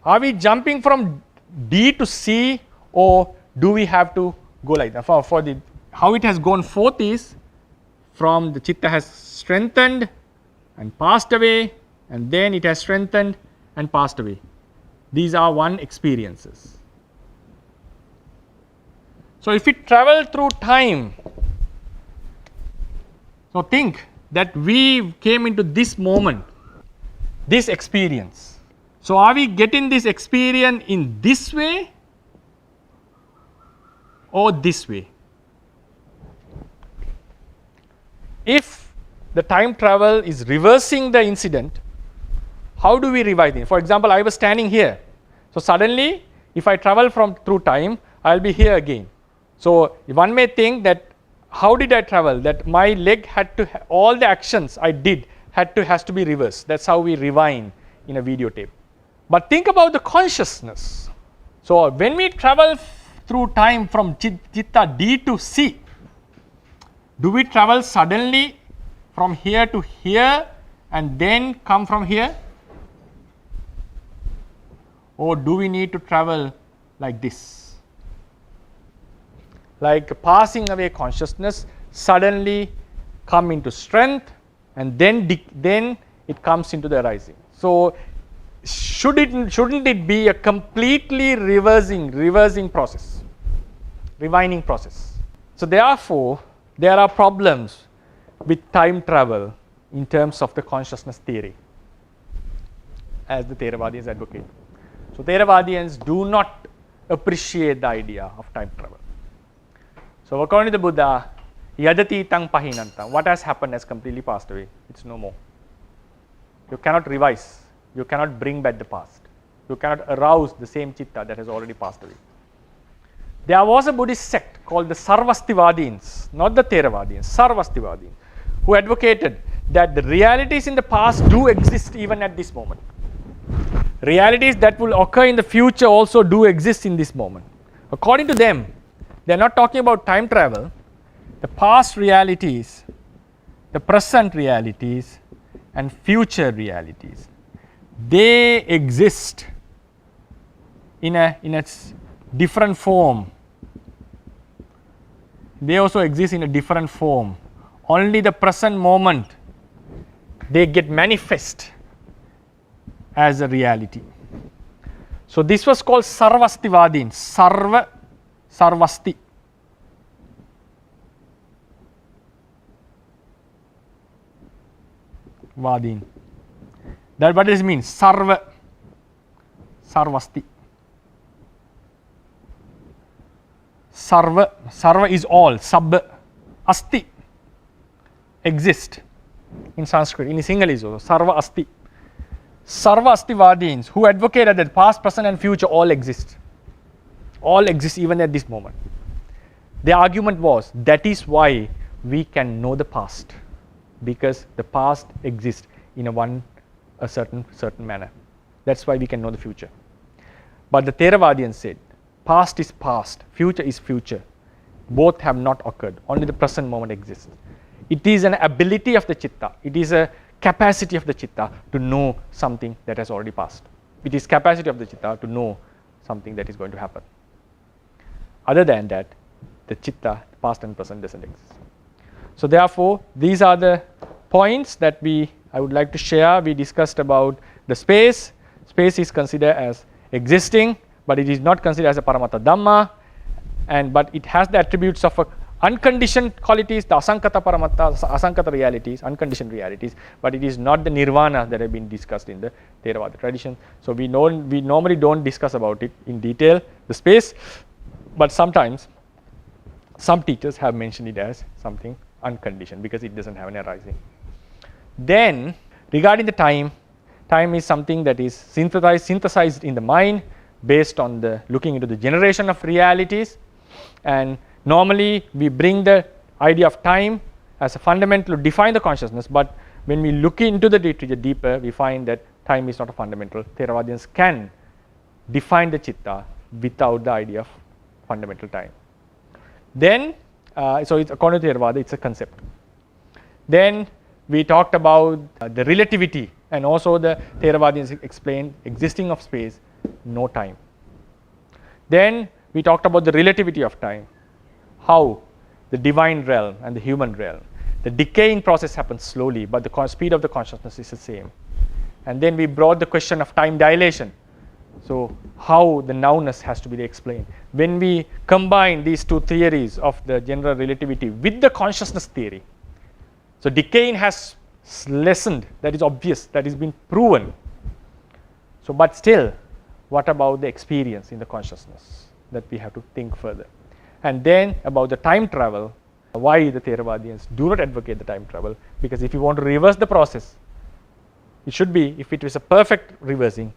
Are we jumping from D to C, or do we have to go like that? For the how it has gone forth is from the chitta has strengthened and passed away, and then it has strengthened and passed away. These are one experiences. So if we travel through time, so think that we came into this moment, this experience. So are we getting this experience in this way or this way? If the time travel is reversing the incident, how do we revise it? For example, I was standing here. So suddenly, if I travel through time, I'll be here again. So one may think that how did I travel? That my leg had to, all the actions I did has to be reversed. That's how we rewind in a videotape. But think about the consciousness. So when we travel through time from chitta D to C, do we travel suddenly from here to here and then come from here? Or do we need to travel like this? Like passing away consciousness, suddenly come into strength, and then it comes into the arising. So shouldn't it be a completely reversing process, rewinding process? So therefore, there are problems with time travel in terms of the consciousness theory, as the Theravadians advocate. So Theravadians do not appreciate the idea of time travel. So according to the Buddha, yadati tang pahinantang, what has happened has completely passed away. It's no more. You cannot revise. You cannot bring back the past. You cannot arouse the same chitta that has already passed away. There was a Buddhist sect called the Sarvastivadins, not the Theravadians, Sarvastivadins, who advocated that the realities in the past do exist even at this moment. Realities that will occur in the future also do exist in this moment. According to them, they are not talking about time travel. The past realities, the present realities, and future realities, they exist in a different form. They also exist in a different form. Only the present moment they get manifest as a reality. So this was called Sarvastivadin, Sarvasti. Vadin. That what does it mean? Sarvasti. Sarva is all. Sab, asti, exist in Sanskrit. In Sinhala is also Sarva asti. Sarva astivadins who advocated that past, present, and future all exist. All exist even at this moment. Their argument was that is why we can know the past, because the past exists in a certain manner. That's why we can know the future. But the Theravadians said Past is past, future is future. Both have not occurred. Only the present moment exists. It is an ability of the chitta. It is a capacity of the chitta to know something that has already passed. It is capacity of the chitta to know something that is going to happen. Other than that, the chitta, past and present, doesn't exist. So therefore, these are the points that I would like to share. We discussed about the space. Space is considered as existing, but it is not considered as a paramattha dhamma, but it has the attributes of unconditioned qualities, the asankata paramatta, asankata realities, unconditioned realities, but it is not the nirvana that have been discussed in the Theravada tradition. So we normally don't discuss about it in detail, the space, but sometimes some teachers have mentioned it as something unconditioned because it doesn't have an arising. Then regarding the time is something that is synthesized in the mind based on the looking into the generation of realities, and normally we bring the idea of time as a fundamental to define the consciousness, but when we look into the literature deeper, we find that time is not a fundamental. Theravadians can define the chitta without the idea of fundamental time. Then, so it's according to Theravada, it's a concept. Then we talked about the relativity, and also the Theravadians explained existing of space, no time. Then we talked about the relativity of time, how the divine realm and the human realm, the decaying process happens slowly, but the speed of the consciousness is the same. And then we brought the question of time dilation. So how the nowness has to be explained. When we combine these two theories of the general relativity with the consciousness theory, so decaying has lessened, that is obvious, that has been proven. So but still, what about the experience in the consciousness that we have to think further? And then about the time travel, why the Theravadians do not advocate the time travel, because if you want to reverse the process, it should be, if it is a perfect reversing,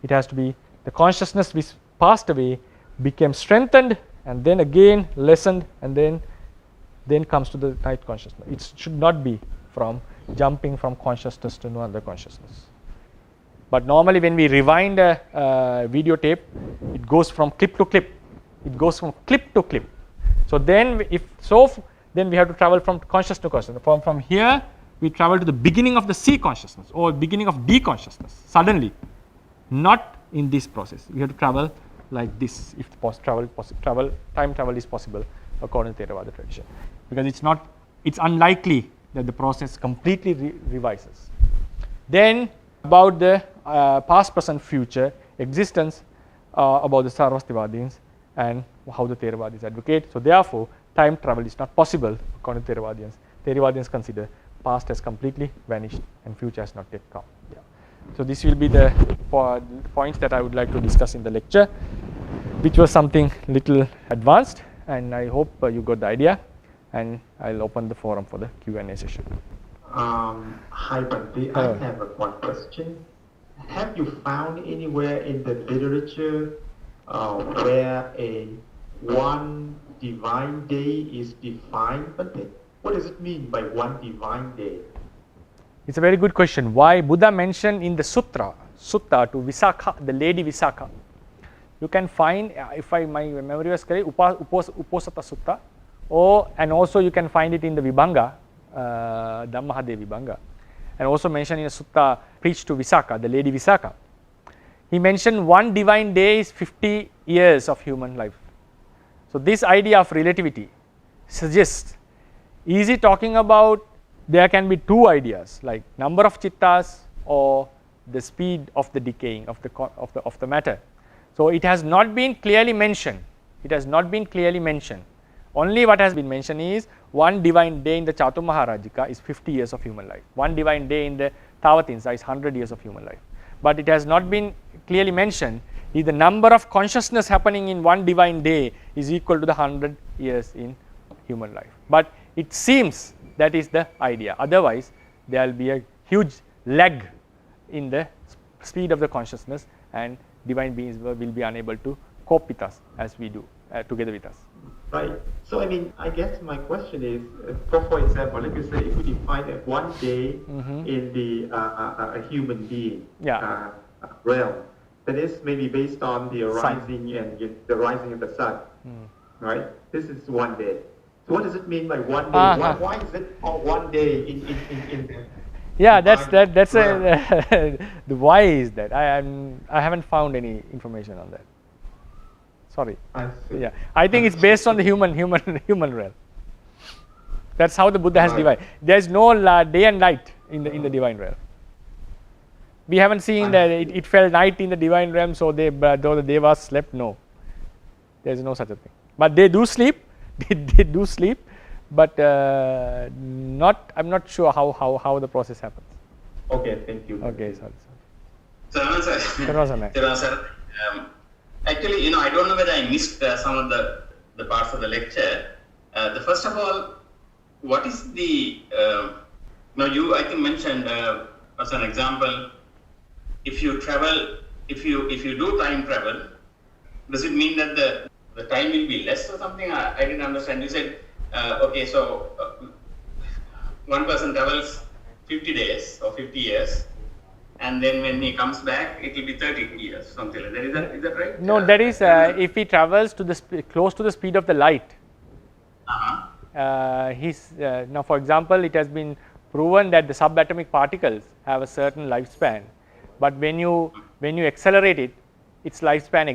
it has to be the consciousness which passed away became strengthened and then again lessened, and then comes to the night consciousness. It should not be from jumping from consciousness to another consciousness. But normally when we rewind a videotape, it goes from clip to clip. It goes from clip to clip. So then then we have to travel from conscious to consciousness. From here, we travel to the beginning of the C consciousness or beginning of D consciousness suddenly. Not in this process. We have to travel like this if time travel is possible according to Theravada tradition. Because it's unlikely that the process completely revises. Then about the past, present, future existence, about the Sarvastivadins and how the Theravadins advocate. So therefore, time travel is not possible according to Theravadians. Theravadians consider past has completely vanished and future has not yet come. Yeah. So this will be the points that I would like to discuss in the lecture, which was something little advanced, and I hope you got the idea, and I'll open the forum for the Q&A session. Hi Bhante, I have one question. Have you found anywhere in the literature where one divine day is defined? Bhante, what does it mean by one divine day? It's a very good question. Why Buddha mentioned in the sutta to Visakha, the lady Visakha. You can find, if my memory was correct, Uposatha Sutta, and also you can find it in the Vibhanga, Dhammahade Vibhanga, and also mentioned in a sutta preached to Visakha, the lady Visakha. He mentioned one divine day is 50 years of human life. So this idea of relativity suggests, is he talking about there can be two ideas like number of chittas or the speed of the decaying of the matter. So it has not been clearly mentioned. It has not been clearly mentioned. Only what has been mentioned is one divine day in the Chaturmaharajika is 50 years of human life. One divine day in the Tavatinsa is 100 years of human life. But it has not been clearly mentioned is the number of consciousness happening in one divine day is equal to the 100 years in human life. But it seems that is the idea. Otherwise, there will be a huge lag in the speed of the consciousness, and divine beings will be unable to cope with us as we do together with us. Right. So I guess my question is, for example, like you say, if we define one day in the a human being realm, that is maybe based on the rising and the rising of the sun, right? This is one day. So what does it mean by one day? Why is it called one day in yeah, that's realm? the why is that I haven't found any information on that. Sorry. I see. Yeah, I think it's based on the human realm. That's how the Buddha has divided. There's no day and night in the divine realm. We haven't seen that it fell night in the divine realm, so though the devas slept. No, there's no such a thing. But they do sleep. They do sleep, but I'm not sure how the process happens. Okay, thank you. Okay, sorry. Sir, actually, I don't know whether I missed some of the parts of the lecture. The first of all, what is the you I think mentioned as an example, if you travel, if you do time travel, does it mean that the time will be less or something? I didn't understand. You said okay, so one person travels 50 days or 50 years, and then when he comes back, it will be 30 years, something like that. Is that right? No, that is if he travels to close to the speed of the light. Now, for example, it has been proven that the subatomic particles have a certain lifespan, but when you accelerate it, its lifespan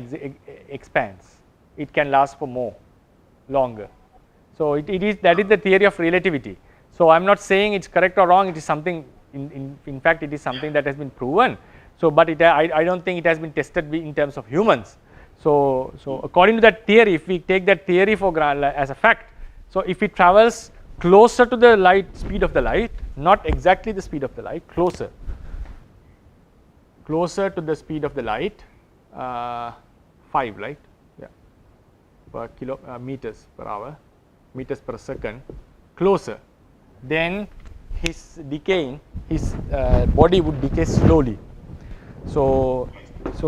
expands. It can last for longer. So that is the theory of relativity. So I am not saying it's correct or wrong. It is something. In fact, it is something that has been proven. So, but I don't think it has been tested in terms of humans. So according to that theory, if we take that theory as a fact, so if it travels closer to the speed of the light, not exactly the speed of the light, closer to the speed of the light, 5, right? Yeah, per meters per hour, meters per second, closer, then his body would decay slowly. So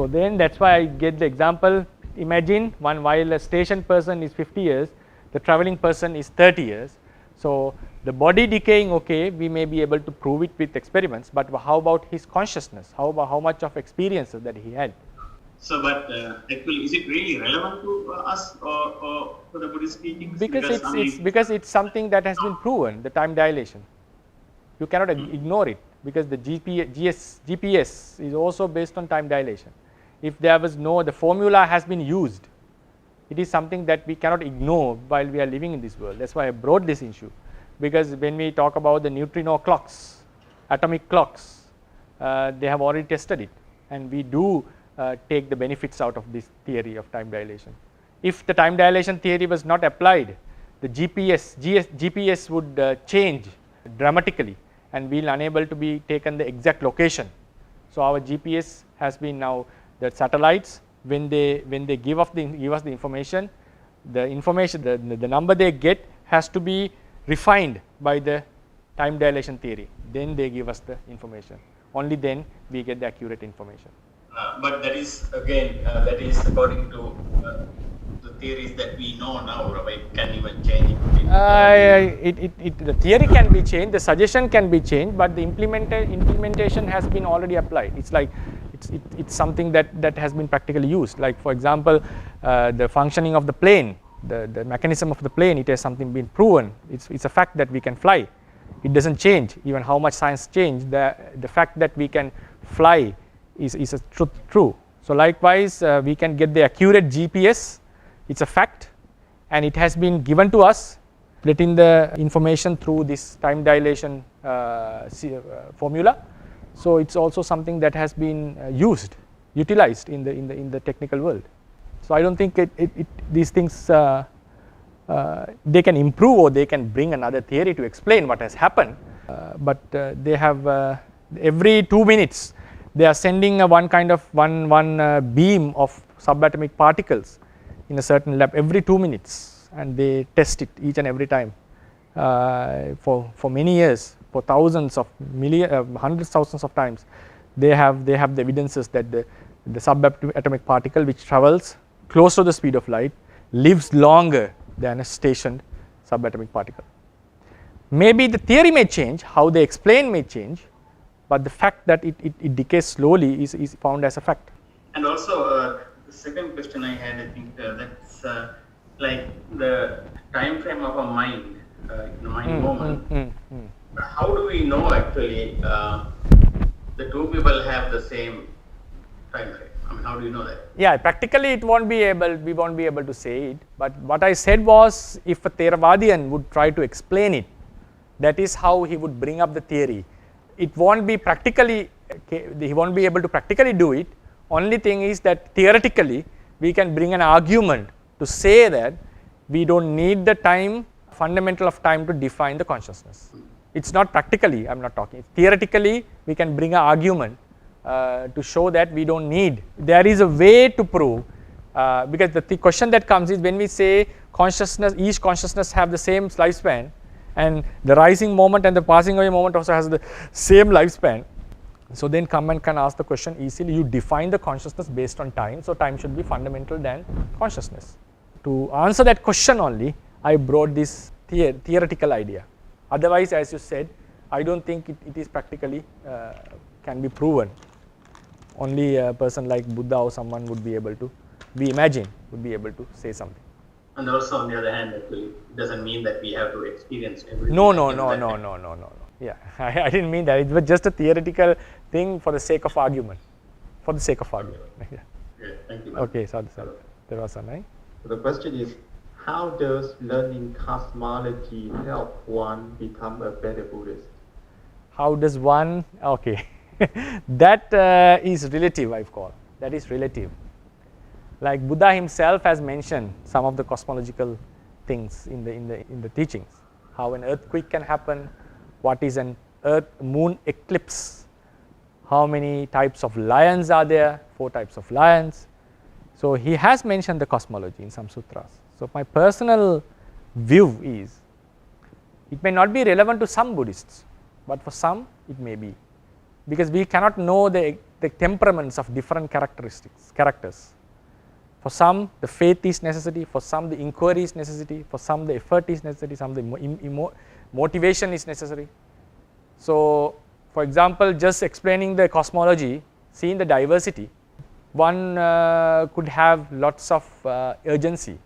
then that's why I get the example. Imagine while a station person is 50 years, the traveling person is 30 years. So the body decaying, okay, we may be able to prove it with experiments, but how about his consciousness? How much of experiences that he had? So, but actually, is it really relevant to us or to the Buddhist teachings? Because it's something that has been proven, the time dilation. You cannot ignore it, because the GPS is also based on time dilation. If there was the formula has been used, it is something that we cannot ignore while we are living in this world. That's why I brought this issue, because when we talk about the neutrino clocks, atomic clocks, they have already tested it, and we do take the benefits out of this theory of time dilation. If the time dilation theory was not applied, the GPS would change dramatically, and we will unable to be taken the exact location. So our GPS has been now, the satellites, when they give us the information, the number they get has to be refined by the time dilation theory. Then they give us the information. Only then we get the accurate information. But that is again that is according to the theories that we know now. It can even change. The theory can be changed, the suggestion can be changed, but the implementation has been already applied. It's like it's something that has been practically used. Like for example, the functioning of the plane, the mechanism of the plane, it has something been proven. It's a fact that we can fly. It doesn't change even how much science changed. The fact that we can fly is a true. So likewise, we can get the accurate GPS. It's a fact, and it has been given to us, letting the information through this time dilation formula. So it's also something that has been utilized in the technical world. So I don't think these things they can improve, or they can bring another theory to explain what has happened. But they have every 2 minutes they are sending one beam of subatomic particles in a certain lab every 2 minutes, and they test it each and every time for many years, for thousands of hundreds thousands of times. They have the evidences that the subatomic particle which travels close to the speed of light lives longer than a stationed subatomic particle. Maybe the theory may change, how they explain may change, but the fact that it decays slowly is found as a fact. And also, the second question I had, I think that's like the time frame of a mind, the mind moment. How do we know actually the two people have the same time frame? I mean, how do you know that? Yeah, practically we won't be able to say it, but what I said was, if a Theravadian would try to explain it, that is how he would bring up the theory. It won't be practically, he won't be able to practically do it. Only thing is that theoretically we can bring an argument to say that we don't need the time, fundamental of time, to define the consciousness. It's not practically, I'm not talking, theoretically we can bring an argument to show that we don't need. There is a way to prove, because the question that comes is, when we say consciousness, each consciousness have the same lifespan, and the rising moment and the passing away moment also has the same lifespan. So then one can ask the question easily, you define the consciousness based on time, so time should be fundamental than consciousness. To answer that question only, I brought this theoretical idea. Otherwise, as you said, I don't think it is practically can be proven. Only a person like Buddha or someone would be able to, we imagine, would be able to say something. And also, on the other hand, actually, it doesn't mean that we have to experience everything. No. Yeah, I didn't mean that. It was just a theoretical thing for the sake of argument. For the sake of argument. Yeah. Thank you. Okay, sadhu. There was something. So the question is, how does learning cosmology help one become a better Buddhist? How does one, okay, that is relative, I've called. That is relative. Like Buddha himself has mentioned some of the cosmological things in the teachings. How an earthquake can happen, what is an moon eclipse, how many types of lions are there, 4 types of lions. So he has mentioned the cosmology in some sutras. So my personal view is, it may not be relevant to some Buddhists, but for some it may be, because we cannot know the temperaments of different characters. For some the faith is necessity, for some the inquiry is necessity, for some the effort is necessity, some the motivation is necessary. So for example, just explaining the cosmology, seeing the diversity, one could have lots of urgency.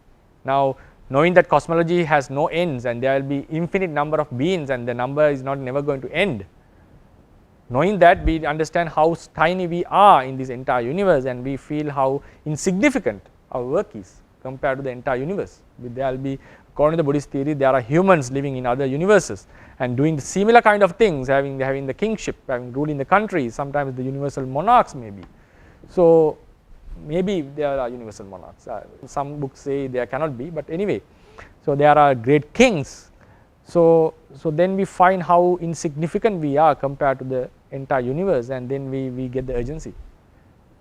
Now knowing that cosmology has no ends and there will be infinite number of beings and the number is never going to end. Knowing that, we understand how tiny we are in this entire universe, and we feel how insignificant our work is compared to the entire universe. There will be, according to the Buddhist theory, there are humans living in other universes and doing the similar kind of things, having the kingship, having ruling the country, sometimes the universal monarchs maybe. So maybe there are universal monarchs. Some books say there cannot be, but anyway, so there are great kings. So then we find how insignificant we are compared to the entire universe, and then we get the urgency.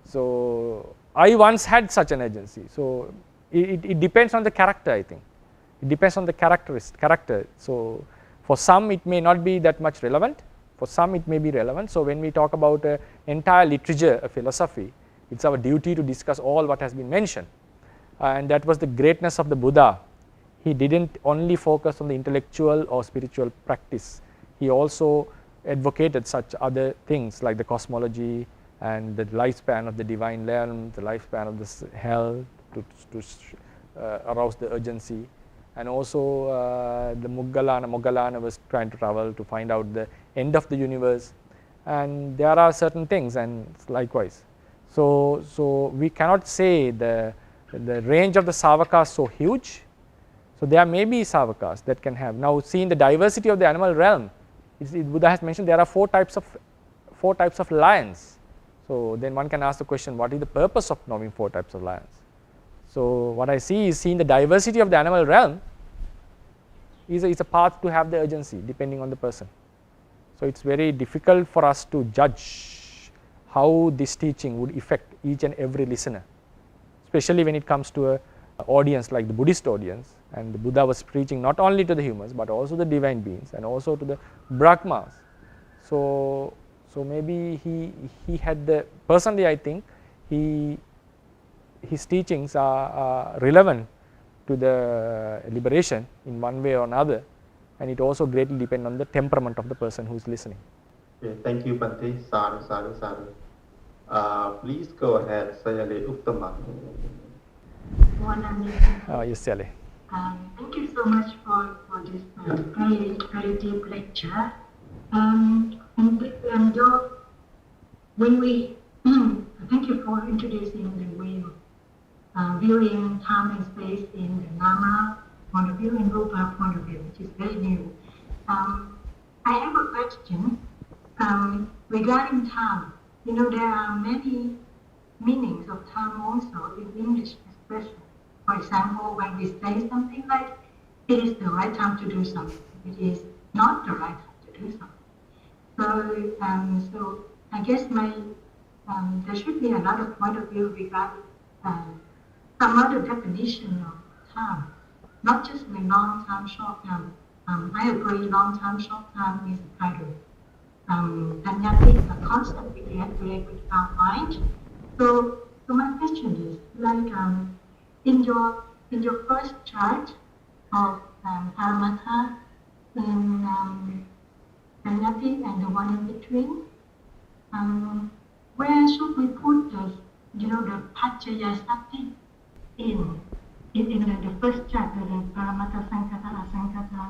So I once had such an urgency. So it depends on the character, I think. It depends on the character. So for some it may not be that much relevant, for some it may be relevant. So when we talk about entire literature, a philosophy, it's our duty to discuss all what has been mentioned. And that was the greatness of the Buddha. He didn't only focus on the intellectual or spiritual practice. He also advocated such other things like the cosmology and the lifespan of the divine realm, the lifespan of the hell to arouse the urgency. And also the Moggallana was trying to travel to find out the end of the universe. And there are certain things, and likewise. So we cannot say the range of the Savakas so huge. So there may be Savakas that can have. Now seeing the diversity of the animal realm, Buddha has mentioned there are 4 types of lions. So then one can ask the question, what is the purpose of knowing 4 types of lions? So what I see is, seeing the diversity of the animal realm is a path to have the urgency depending on the person. So it's very difficult for us to judge how this teaching would affect each and every listener, especially when it comes to a audience like the Buddhist audience. And the Buddha was preaching not only to the humans but also the divine beings and also to the Brahmas. So maybe he had the, personally I think his teachings are relevant to the liberation in one way or another, and it also greatly depends on the temperament of the person who is listening. Okay, thank you, Bhante. Sadhu, sadhu, sadhu. Please go ahead, Sayale Uttama. Yes, Sally. Thank you so much for this very deep lecture. Thank you for introducing the way of viewing time and space in the Nama point of view and Rupa point of view, which is very new. I have a question regarding time. You know, there are many meanings of time also in English expression. For example, when we say something like, it is the right time to do something, it is not the right time to do something. So I guess there should be another point of view regarding some other definition of time, not just the long time, short time. I agree, long time, short time is a kind of a concept we relate with our mind. So my question is, like, in your first chart of Paramata and Sanyati and the one in between, where should we put the Pacchaya Sati in the first chart, the Paramata, Sankata, Asankata,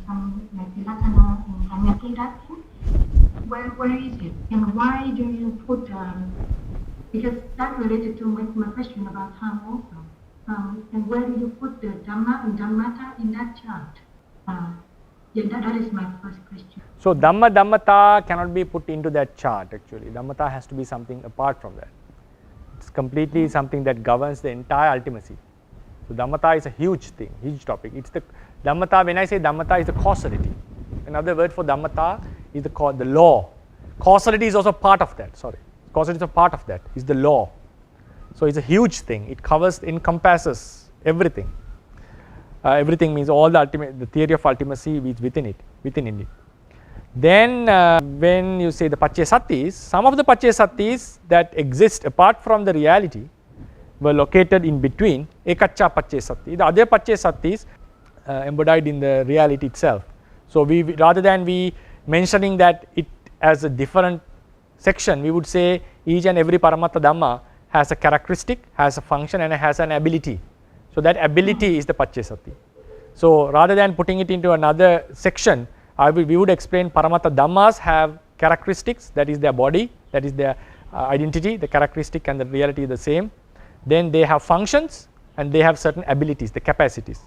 some Lakana and Sanyati, that thing? Where is it? And why do you put because that related to my question about time also. And where do you put the Dhamma and Dhammata in that chart? That is my first question. So Dhammata cannot be put into that chart actually. Dhammata has to be something apart from that. It's completely something that governs the entire ultimacy. So Dhammata is a huge thing, huge topic. It's the Dhammata, when I say Dhammata, is the causality. Another word for Dhammata is the law. Causality is also part of that, Causality is a part of that, is the law. So it's a huge thing. It encompasses everything. Everything means all the theory of ultimacy is within it. Then when you say the Paccayasattis, some of the Paccayasattis that exist apart from the reality were located in between Ekacca Paccayasatti. The other Paccayasattis embodied in the reality itself. So rather than mentioning that it as a different section, we would say each and every Paramattha Dhamma has a characteristic, has a function and has an ability. So that ability is the Paccayasatti. So rather than putting it into another section, we would explain Paramattha Dhammas have characteristics, that is their body, that is their identity, the characteristic and the reality is the same. Then they have functions and they have certain abilities, the capacities.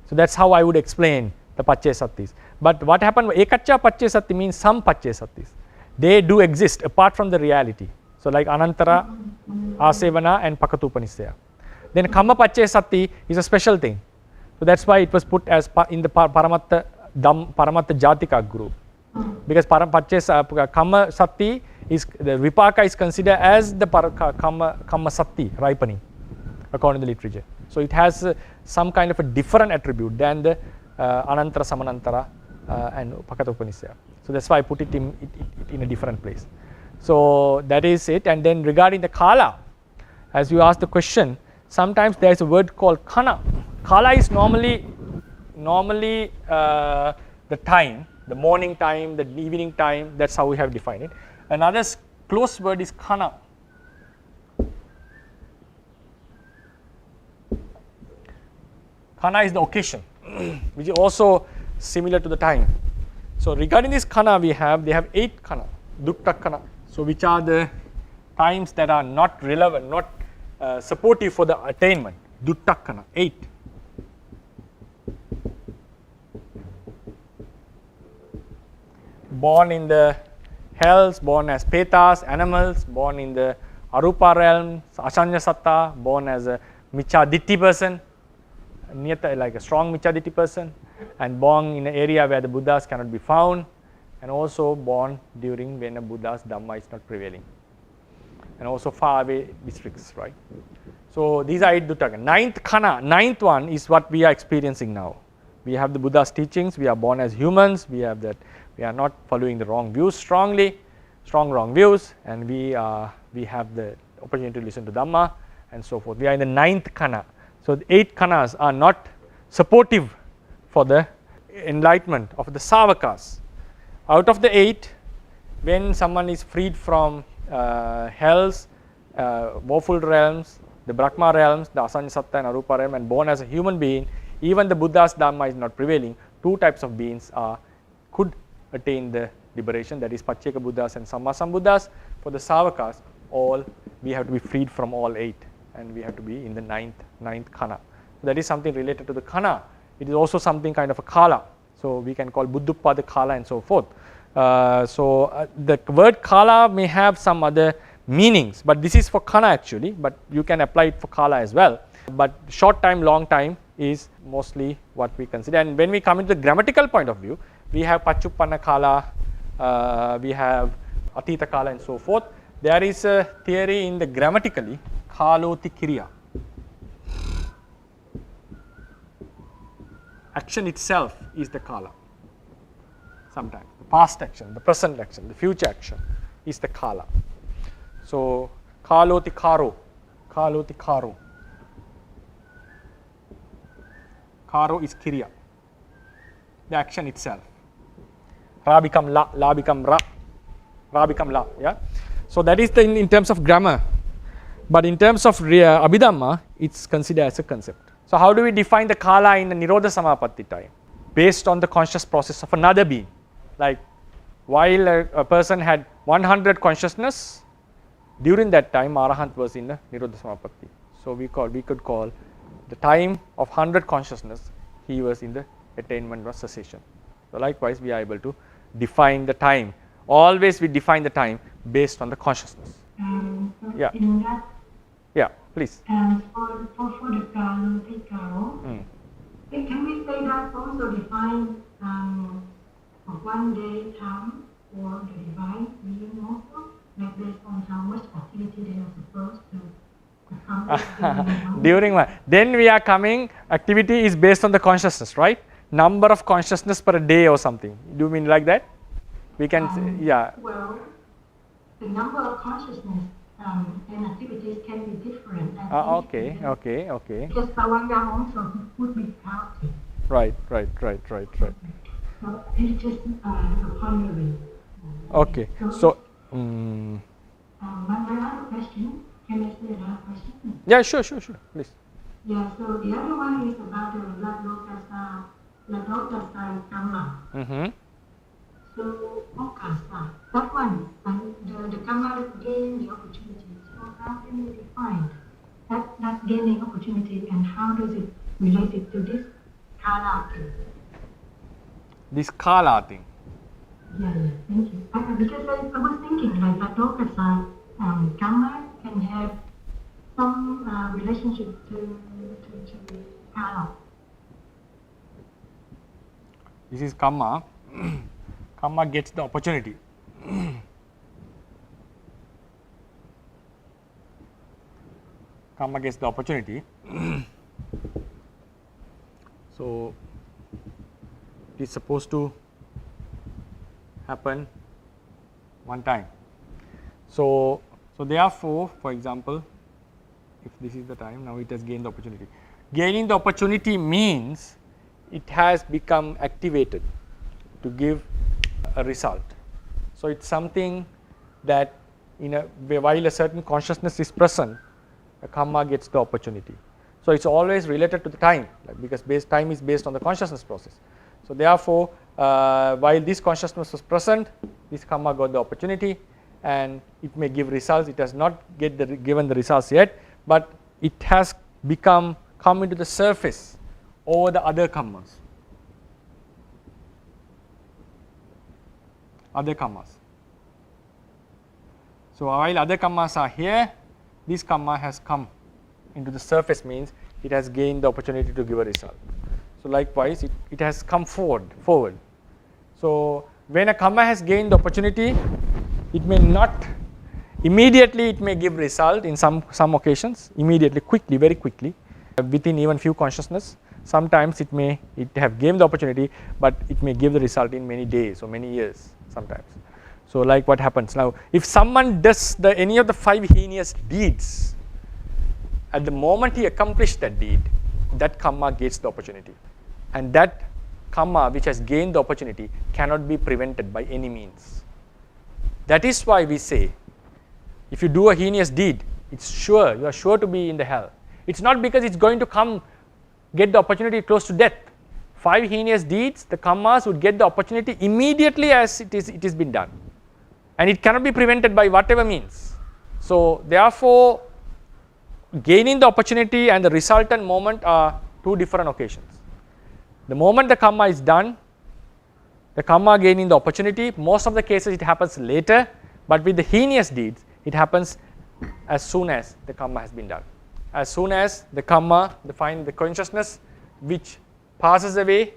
So that's how I would explain the Paccayasattis. But what happened, Ekacca Paccayasatti means some Paccayasattis. They do exist apart from the reality. So like Anantara, Asevana and Pakatupanisaya. Then Kamma Paccayasatti is a special thing. So that's why it was put as in the Paramattha Jatika group. Because Kamma Satti is, the Vipaka is considered as the Kamma Satti, ripening, according to the literature. So it has some kind of a different attribute than the Anantara, Samanantara and Pakatupanisaya. So that's why I put it in a different place. So that is it. And then regarding the Kala, as you asked the question, sometimes there is a word called Kana. Kala is normally the time, the morning time, the evening time. That's how we have defined it. Another close word is Kana. Kana is the occasion, which is also similar to the time. So regarding this Kana, they have 8 Kana, Dutta Kana. So which are the times that are not relevant, not supportive for the attainment. Dutta Kana, 8. Born in the hells, born as Petas, animals, born in the Arupa realm, Asanya Satta, born as a Michaditti person, like a strong Michaditti person, and born in an area where the Buddhas cannot be found, and also born during when a Buddha's Dhamma is not prevailing, and also far away districts, right? So these are 8 Dutta. Ninth one is what we are experiencing now. We have the Buddha's teachings, we are born as humans, we have that, we are not following the wrong views strong wrong views, and we have the opportunity to listen to Dhamma and so forth. We are in the 9th Kana. So the 8 Kanas are not supportive for the enlightenment of the Savakas. Out of the 8, when someone is freed from hells, woeful realms, the Brahma realms, the Asankata and Arupa realm, and born as a human being, even the Buddha's dhamma is not prevailing. Two types of beings could attain the liberation, that is Pacceka Buddhas and Samma Sambuddhas. For the Savakas, we have to be freed from all 8, and we have to be in the ninth khana. So that is something related to the khana. It is also something kind of a kala. So we can call Buddhuppada kala and so forth. The word kala may have some other meanings, but this is for khana actually, but you can apply it for kala as well. But short time, long time is mostly what we consider. And when we come into the grammatical point of view, we have Pachuppanna kala, we have Atita kala and so forth. There is a theory in the grammatically, kaloti kriya. Action itself is the kala. Sometimes the past action, the present action, the future action is the kala. So kaloti karo, kaloti karo. Karo is kriya, the action itself. Ra become la, la become ra, ra become la. Yeah. So that is in terms of grammar. But in terms of Abhidhamma, it's considered as a concept. So how do we define the kala in the Nirodha Samapatti time? Based on the conscious process of another being. Like while a person had 100 consciousness, during that time Arahant was in the Nirodha Samapatti. So we could call the time of 100 consciousness, he was in the attainment or cessation. So likewise we are able to define the time. Always we define the time based on the consciousness. Yeah. In that, yeah, please. and for the Karo, can we say that also define a 1 day time for the divine being also, like based on how much activity they are supposed to accomplish during one? Then we are coming, activity is based on the consciousness, right? Number of consciousness per day or something. Do you mean like that? We can say, yeah. Well, the number of consciousness and activities can be different. Okay. Because Sawanga also would be counted. Right. So it's just a pondering. Okay. So, my other question, can I say another question? yeah, sure, please. Yeah, so the other one is about the Ladokasa Karma. So, Okasa, that one, the Karma gain the opportunity. So how can we define that gaining opportunity, and how does it relate it to this Kala thing? This Kala thing. Yeah, thank you. Because I was thinking like Ladokasa Karma can have some relationship to Kala. This is karma. Karma gets the opportunity. Karma gets the opportunity. So it is supposed to happen one time. So therefore, for example, if this is the time, now it has gained the opportunity. Gaining the opportunity means it has become activated to give a result. So it's something that while a certain consciousness is present, a karma gets the opportunity. So it's always related to the time, because time is based on the consciousness process. So therefore, while this consciousness was present, this karma got the opportunity, and it may give results. It has not given the results yet, but it has come into the surface over the other karmas. So while other karmas are here, this karma has come into the surface, means it has gained the opportunity to give a result. So likewise, it has come forward. So when a karma has gained the opportunity, it may not immediately, it may give result in some occasions, immediately, quickly, very quickly, within even few consciousness. Sometimes it have gained the opportunity, but it may give the result in many days or many years sometimes. So like what happens now, if someone does any of the 5 heinous deeds, at the moment he accomplished that deed, that karma gets the opportunity, and that karma which has gained the opportunity cannot be prevented by any means. That is why we say If you do a heinous deed, it's sure, you are sure to be in the hell. It's not because it's going to come, get the opportunity close to death. 5 heinous deeds, the karmas would get the opportunity immediately as it is been done. And it cannot be prevented by whatever means. So therefore, gaining the opportunity and the resultant moment are 2 different occasions. The moment the karma is done, the karma gaining the opportunity, most of the cases it happens later, but with the heinous deeds, it happens as soon as the karma has been done. As soon as the karma, the consciousness which passes away,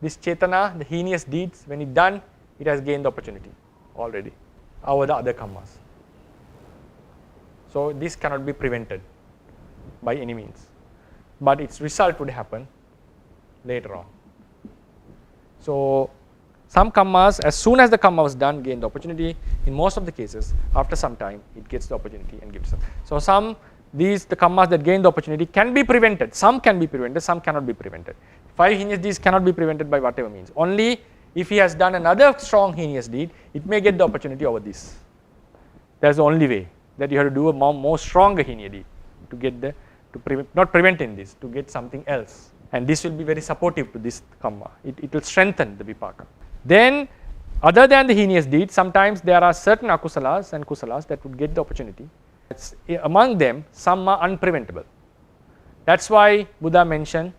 this chetana, the heinous deeds, when it's done, it has gained the opportunity already over the other karmas. So this cannot be prevented by any means, but its result would happen later on. So some karmas, as soon as the karma was done, gain the opportunity. In most of the cases, after some time, it gets the opportunity and gives it. So the karmas that gain the opportunity can be prevented. Some can be prevented, some cannot be prevented. 5 heinous deeds cannot be prevented by whatever means. Only if he has done another strong heinous deed, it may get the opportunity over this. That's the only way, that you have to do a more stronger heinous deed to get not preventing this, to get something else. And this will be very supportive to this karma. It will strengthen the vipaka. Then, other than the heinous deeds, sometimes there are certain akusalas and kusalas that would get the opportunity. Among them, some are unpreventable. That's why Buddha mentioned,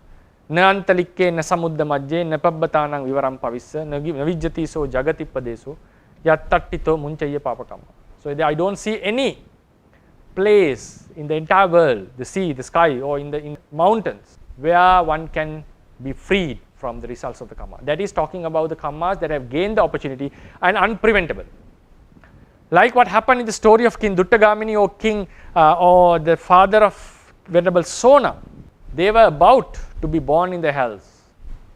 na antalikke na samudda majje na pabbatanang vivaram pavissa na vijjati so jagati padeso yattattito munchayya papakama. So I don't see any place in the entire world, the sea, the sky, or in the mountains, where one can be freed from the results of the karma. That is talking about the karmas that have gained the opportunity and unpreventable. Like what happened in the story of King Duttagamini or King or the father of Venerable Sona. They were about to be born in the hells,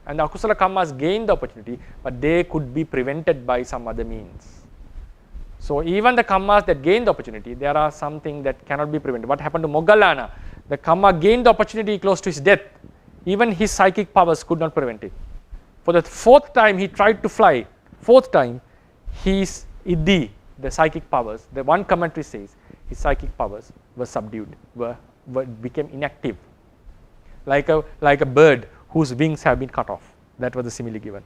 and the akusala karmas gained the opportunity, but they could be prevented by some other means. So even the karmas that gained the opportunity, there are something that cannot be prevented. What happened to Moggallana? The karma gained the opportunity close to his death. Even his psychic powers could not prevent it. For the 4th time he tried to fly, 4th time his iddhi, the psychic powers, the one commentary says his psychic powers were subdued, became inactive, like a bird whose wings have been cut off. That was the simile given.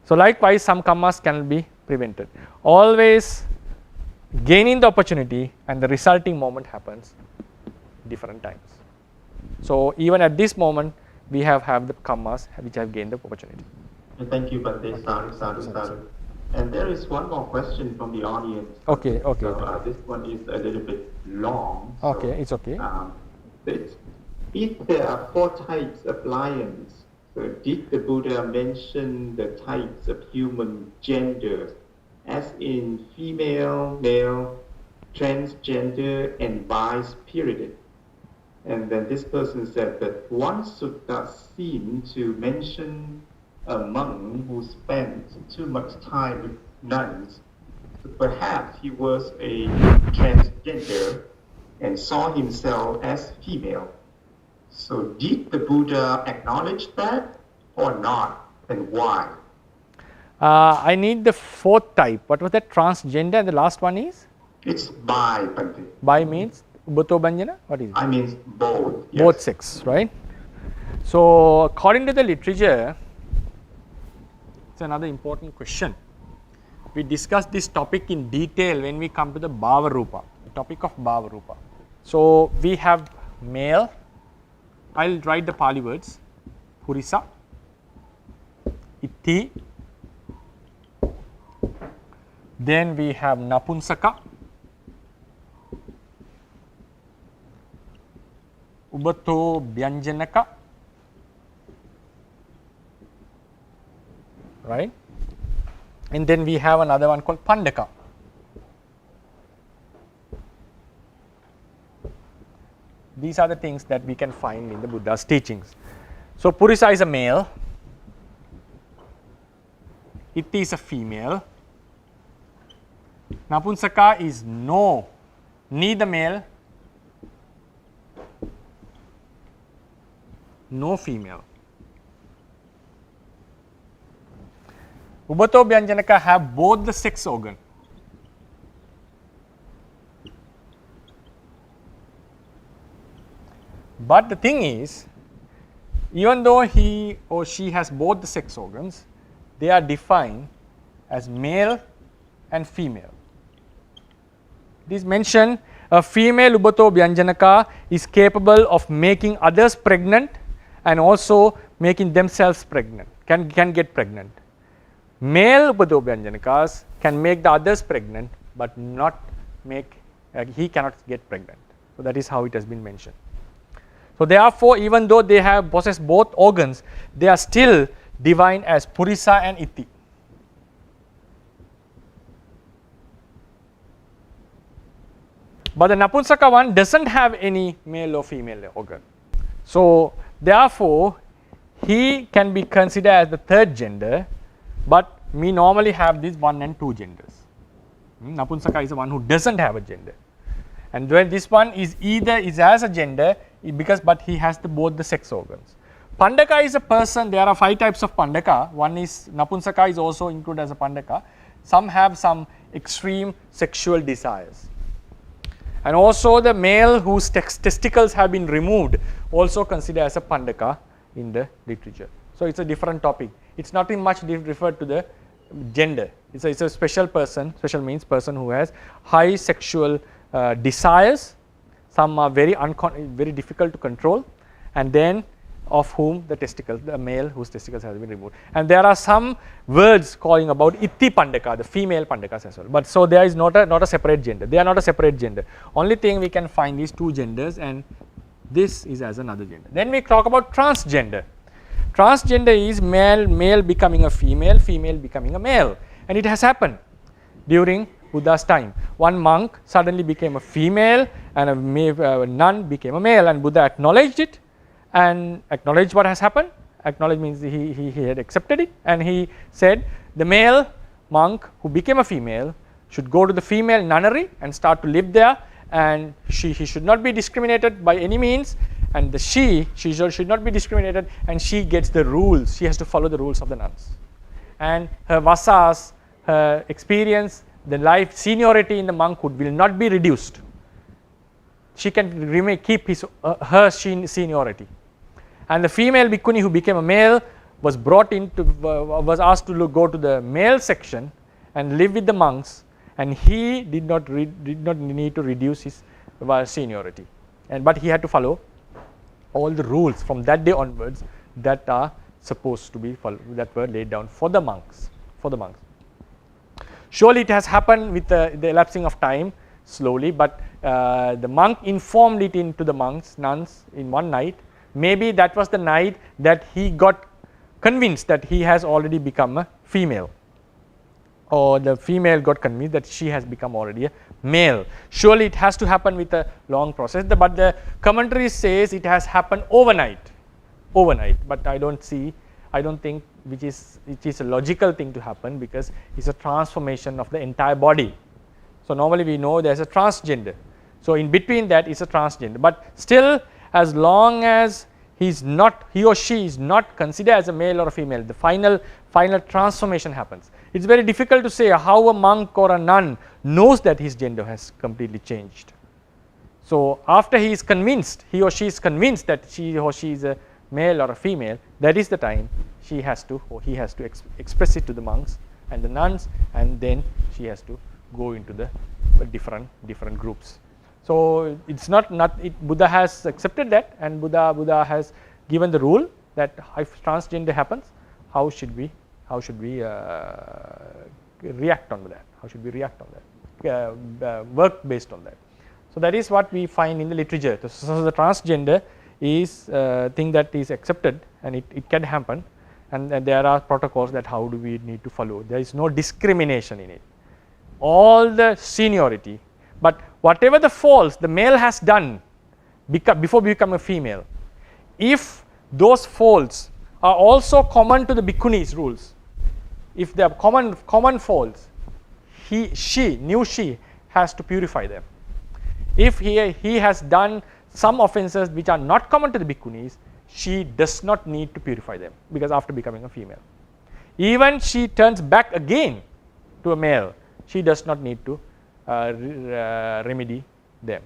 So likewise, some karmas can be prevented. Always gaining the opportunity and the resulting moment happens different times. So even at this moment, we have the karmas which have gained the opportunity. Thank you, Bhante. Sadhu. And there is one more question from the audience. Okay. So, this one is a little bit long. So, okay, it's okay. If there are 4 types of lions, so did the Buddha mention the types of human genders, as in female, male, transgender, and bi-spirited? And then this person said that one sutta seemed to mention a monk who spent too much time with nuns. So perhaps he was a transgender and saw himself as female. So did the Buddha acknowledge that or not, and why? I need the 4th type. What was that? Transgender, and the last one is? It's bi, Bhante. Bi means Ubbato Banjana? What is it? I mean both. Yes. Both sex, right? So according to the literature, it's another important question. We discussed this topic in detail when we come to the Bhava Rupa, the topic of Bhava Rupa. So we have male, I'll write the Pali words, Purisa, Itti, then we have Napunsaka, Ubato Byanjanaka, right? And then we have another one called Pandaka. These are the things that we can find in the Buddha's teachings. So Purisa is a male, Itti is a female, Napunsaka is neither male, no female. Ubato Byanjanaka have both the sex organ. But the thing is, even though he or she has both the sex organs, they are defined as male and female. It is mentioned a female Ubato Vyanjanaka is capable of making others pregnant and also making themselves pregnant, can get pregnant. Male Ubato Vyanjanakas can make the others pregnant but not make, he cannot get pregnant. So that is how it has been mentioned. So therefore, even though they have possessed both organs, they are still defined as Purisa and Iti. But the Napunsaka one doesn't have any male or female organ. So therefore, he can be considered as the third gender, but we normally have these 1 and 2 genders. Napunsaka is the one who doesn't have a gender. And when this one is either is as a gender, but he has both the sex organs. Pandaka is a person, there are 5 types of Pandaka. One is Napunsaka is also included as a Pandaka. Some have some extreme sexual desires. And also the male whose testicles have been removed also considered as a Pandaka in the literature. So it's a different topic. It's nothing much referred to the gender. It's a special person, special means person who has high sexual desires. Some are very difficult to control, and then of whom the testicles, the male whose testicles has been removed. And there are some words calling about Iti Pandaka, the female Pandakas as well. But so there is not a separate gender. They are not a separate gender. Only thing we can find is 2 genders, and this is as another gender. Then we talk about transgender. Transgender is male becoming a female, female becoming a male, and it has happened during Buddha's time. One monk suddenly became a female and a nun became a male, and Buddha acknowledged it and acknowledged what has happened. Acknowledge means he had accepted it, and he said the male monk who became a female should go to the female nunnery and start to live there, and he should not be discriminated by any means, and she should not be discriminated, and she gets the rules. She has to follow the rules of the nuns, and her vasas, her experience, the life seniority in the monkhood will not be reduced. She can keep her seniority. And the female bhikkhuni who became a male was was asked to go to the male section and live with the monks, and he did not need to reduce his seniority, but he had to follow all the rules from that day onwards that are supposed to be followed, that were laid down for the monks. Surely it has happened with the elapsing of time slowly, but the monk informed it into the nuns in one night. Maybe that was the night that he got convinced that he has already become a female, or the female got convinced that she has become already a male. Surely it has to happen with a long process, but the commentary says it has happened overnight, but I don't think it is a logical thing to happen, because it's a transformation of the entire body. So normally we know there's a transgender, so in between that is a transgender, but still, as long as he or she is not considered as a male or a female, the final transformation happens. It's very difficult to say how a monk or a nun knows that his gender has completely changed. So after he or she is convinced that she or she is a male or a female, that is the time he has to express it to the monks and the nuns, and then she has to go into the different groups. So it's Buddha has accepted that, and Buddha has given the rule that if transgender happens, how should we react on that? How should we react on that? Work based on that. So that is what we find in the literature. So the transgender is a thing that is accepted, and it can happen, and there are protocols that how do we need to follow. There is no discrimination in it. All the seniority, but whatever the faults the male has done before becoming a female, if those faults are also common to the bhikkhuni's rules, if they are common faults, she has to purify them. If he has done some offenses which are not common to the bhikkhunis, she does not need to purify them, because after becoming a female, even she turns back again to a male, she does not need to remedy them.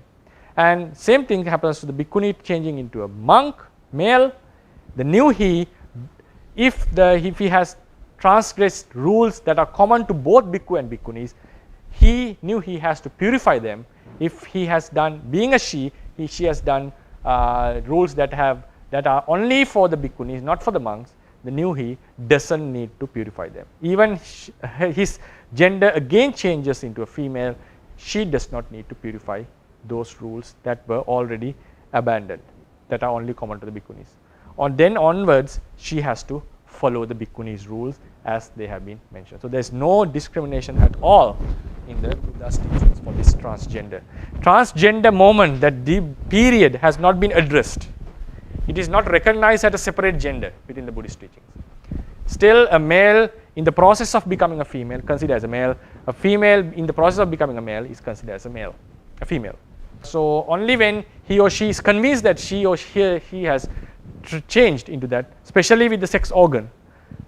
And same thing happens to the bhikkhuni changing into a monk, male. The new he, if he has transgressed rules that are common to both bhikkhu and bhikkhunis, he has to purify them. If he has done, being a she has done rules that are only for the bhikkhunis, not for the monks, the new he doesn't need to purify them. Even his gender again changes into a female, she does not need to purify those rules that were already abandoned, that are only common to the bhikkhunis. Then onwards, she has to follow the bhikkhunis rules as they have been mentioned. So there is no discrimination at all in the Buddha's teachings for this transgender. Transgender moment, that the period has not been addressed. It is not recognized as a separate gender within the Buddhist teachings. Still, a male in the process of becoming a female considered as a male. A female in the process of becoming a male is considered as a female. So only when he or she is convinced that she or he has changed into that, especially with the sex organ,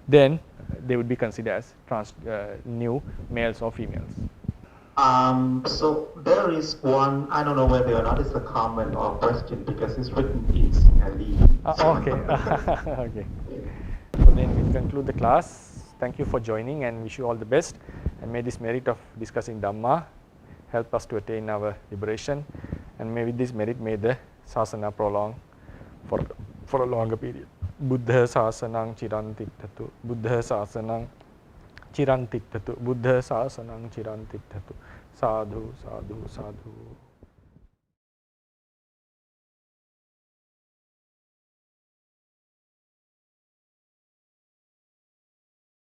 then they would be considered as new males or females. So there is one, I don't know whether or not it's a comment or question because it's written in Sinhalese. Okay. Okay. So then we conclude the class. Thank you for joining and wish you all the best. And may this merit of discussing Dhamma help us to attain our liberation. And may with this merit, may the sasana prolong for a longer period. Buddha sasanang chirantiktatu. Buddha sasanang chirantiktatu. Buddha sasanang chirantiktatu. Sadhu, sadhu, sadhu.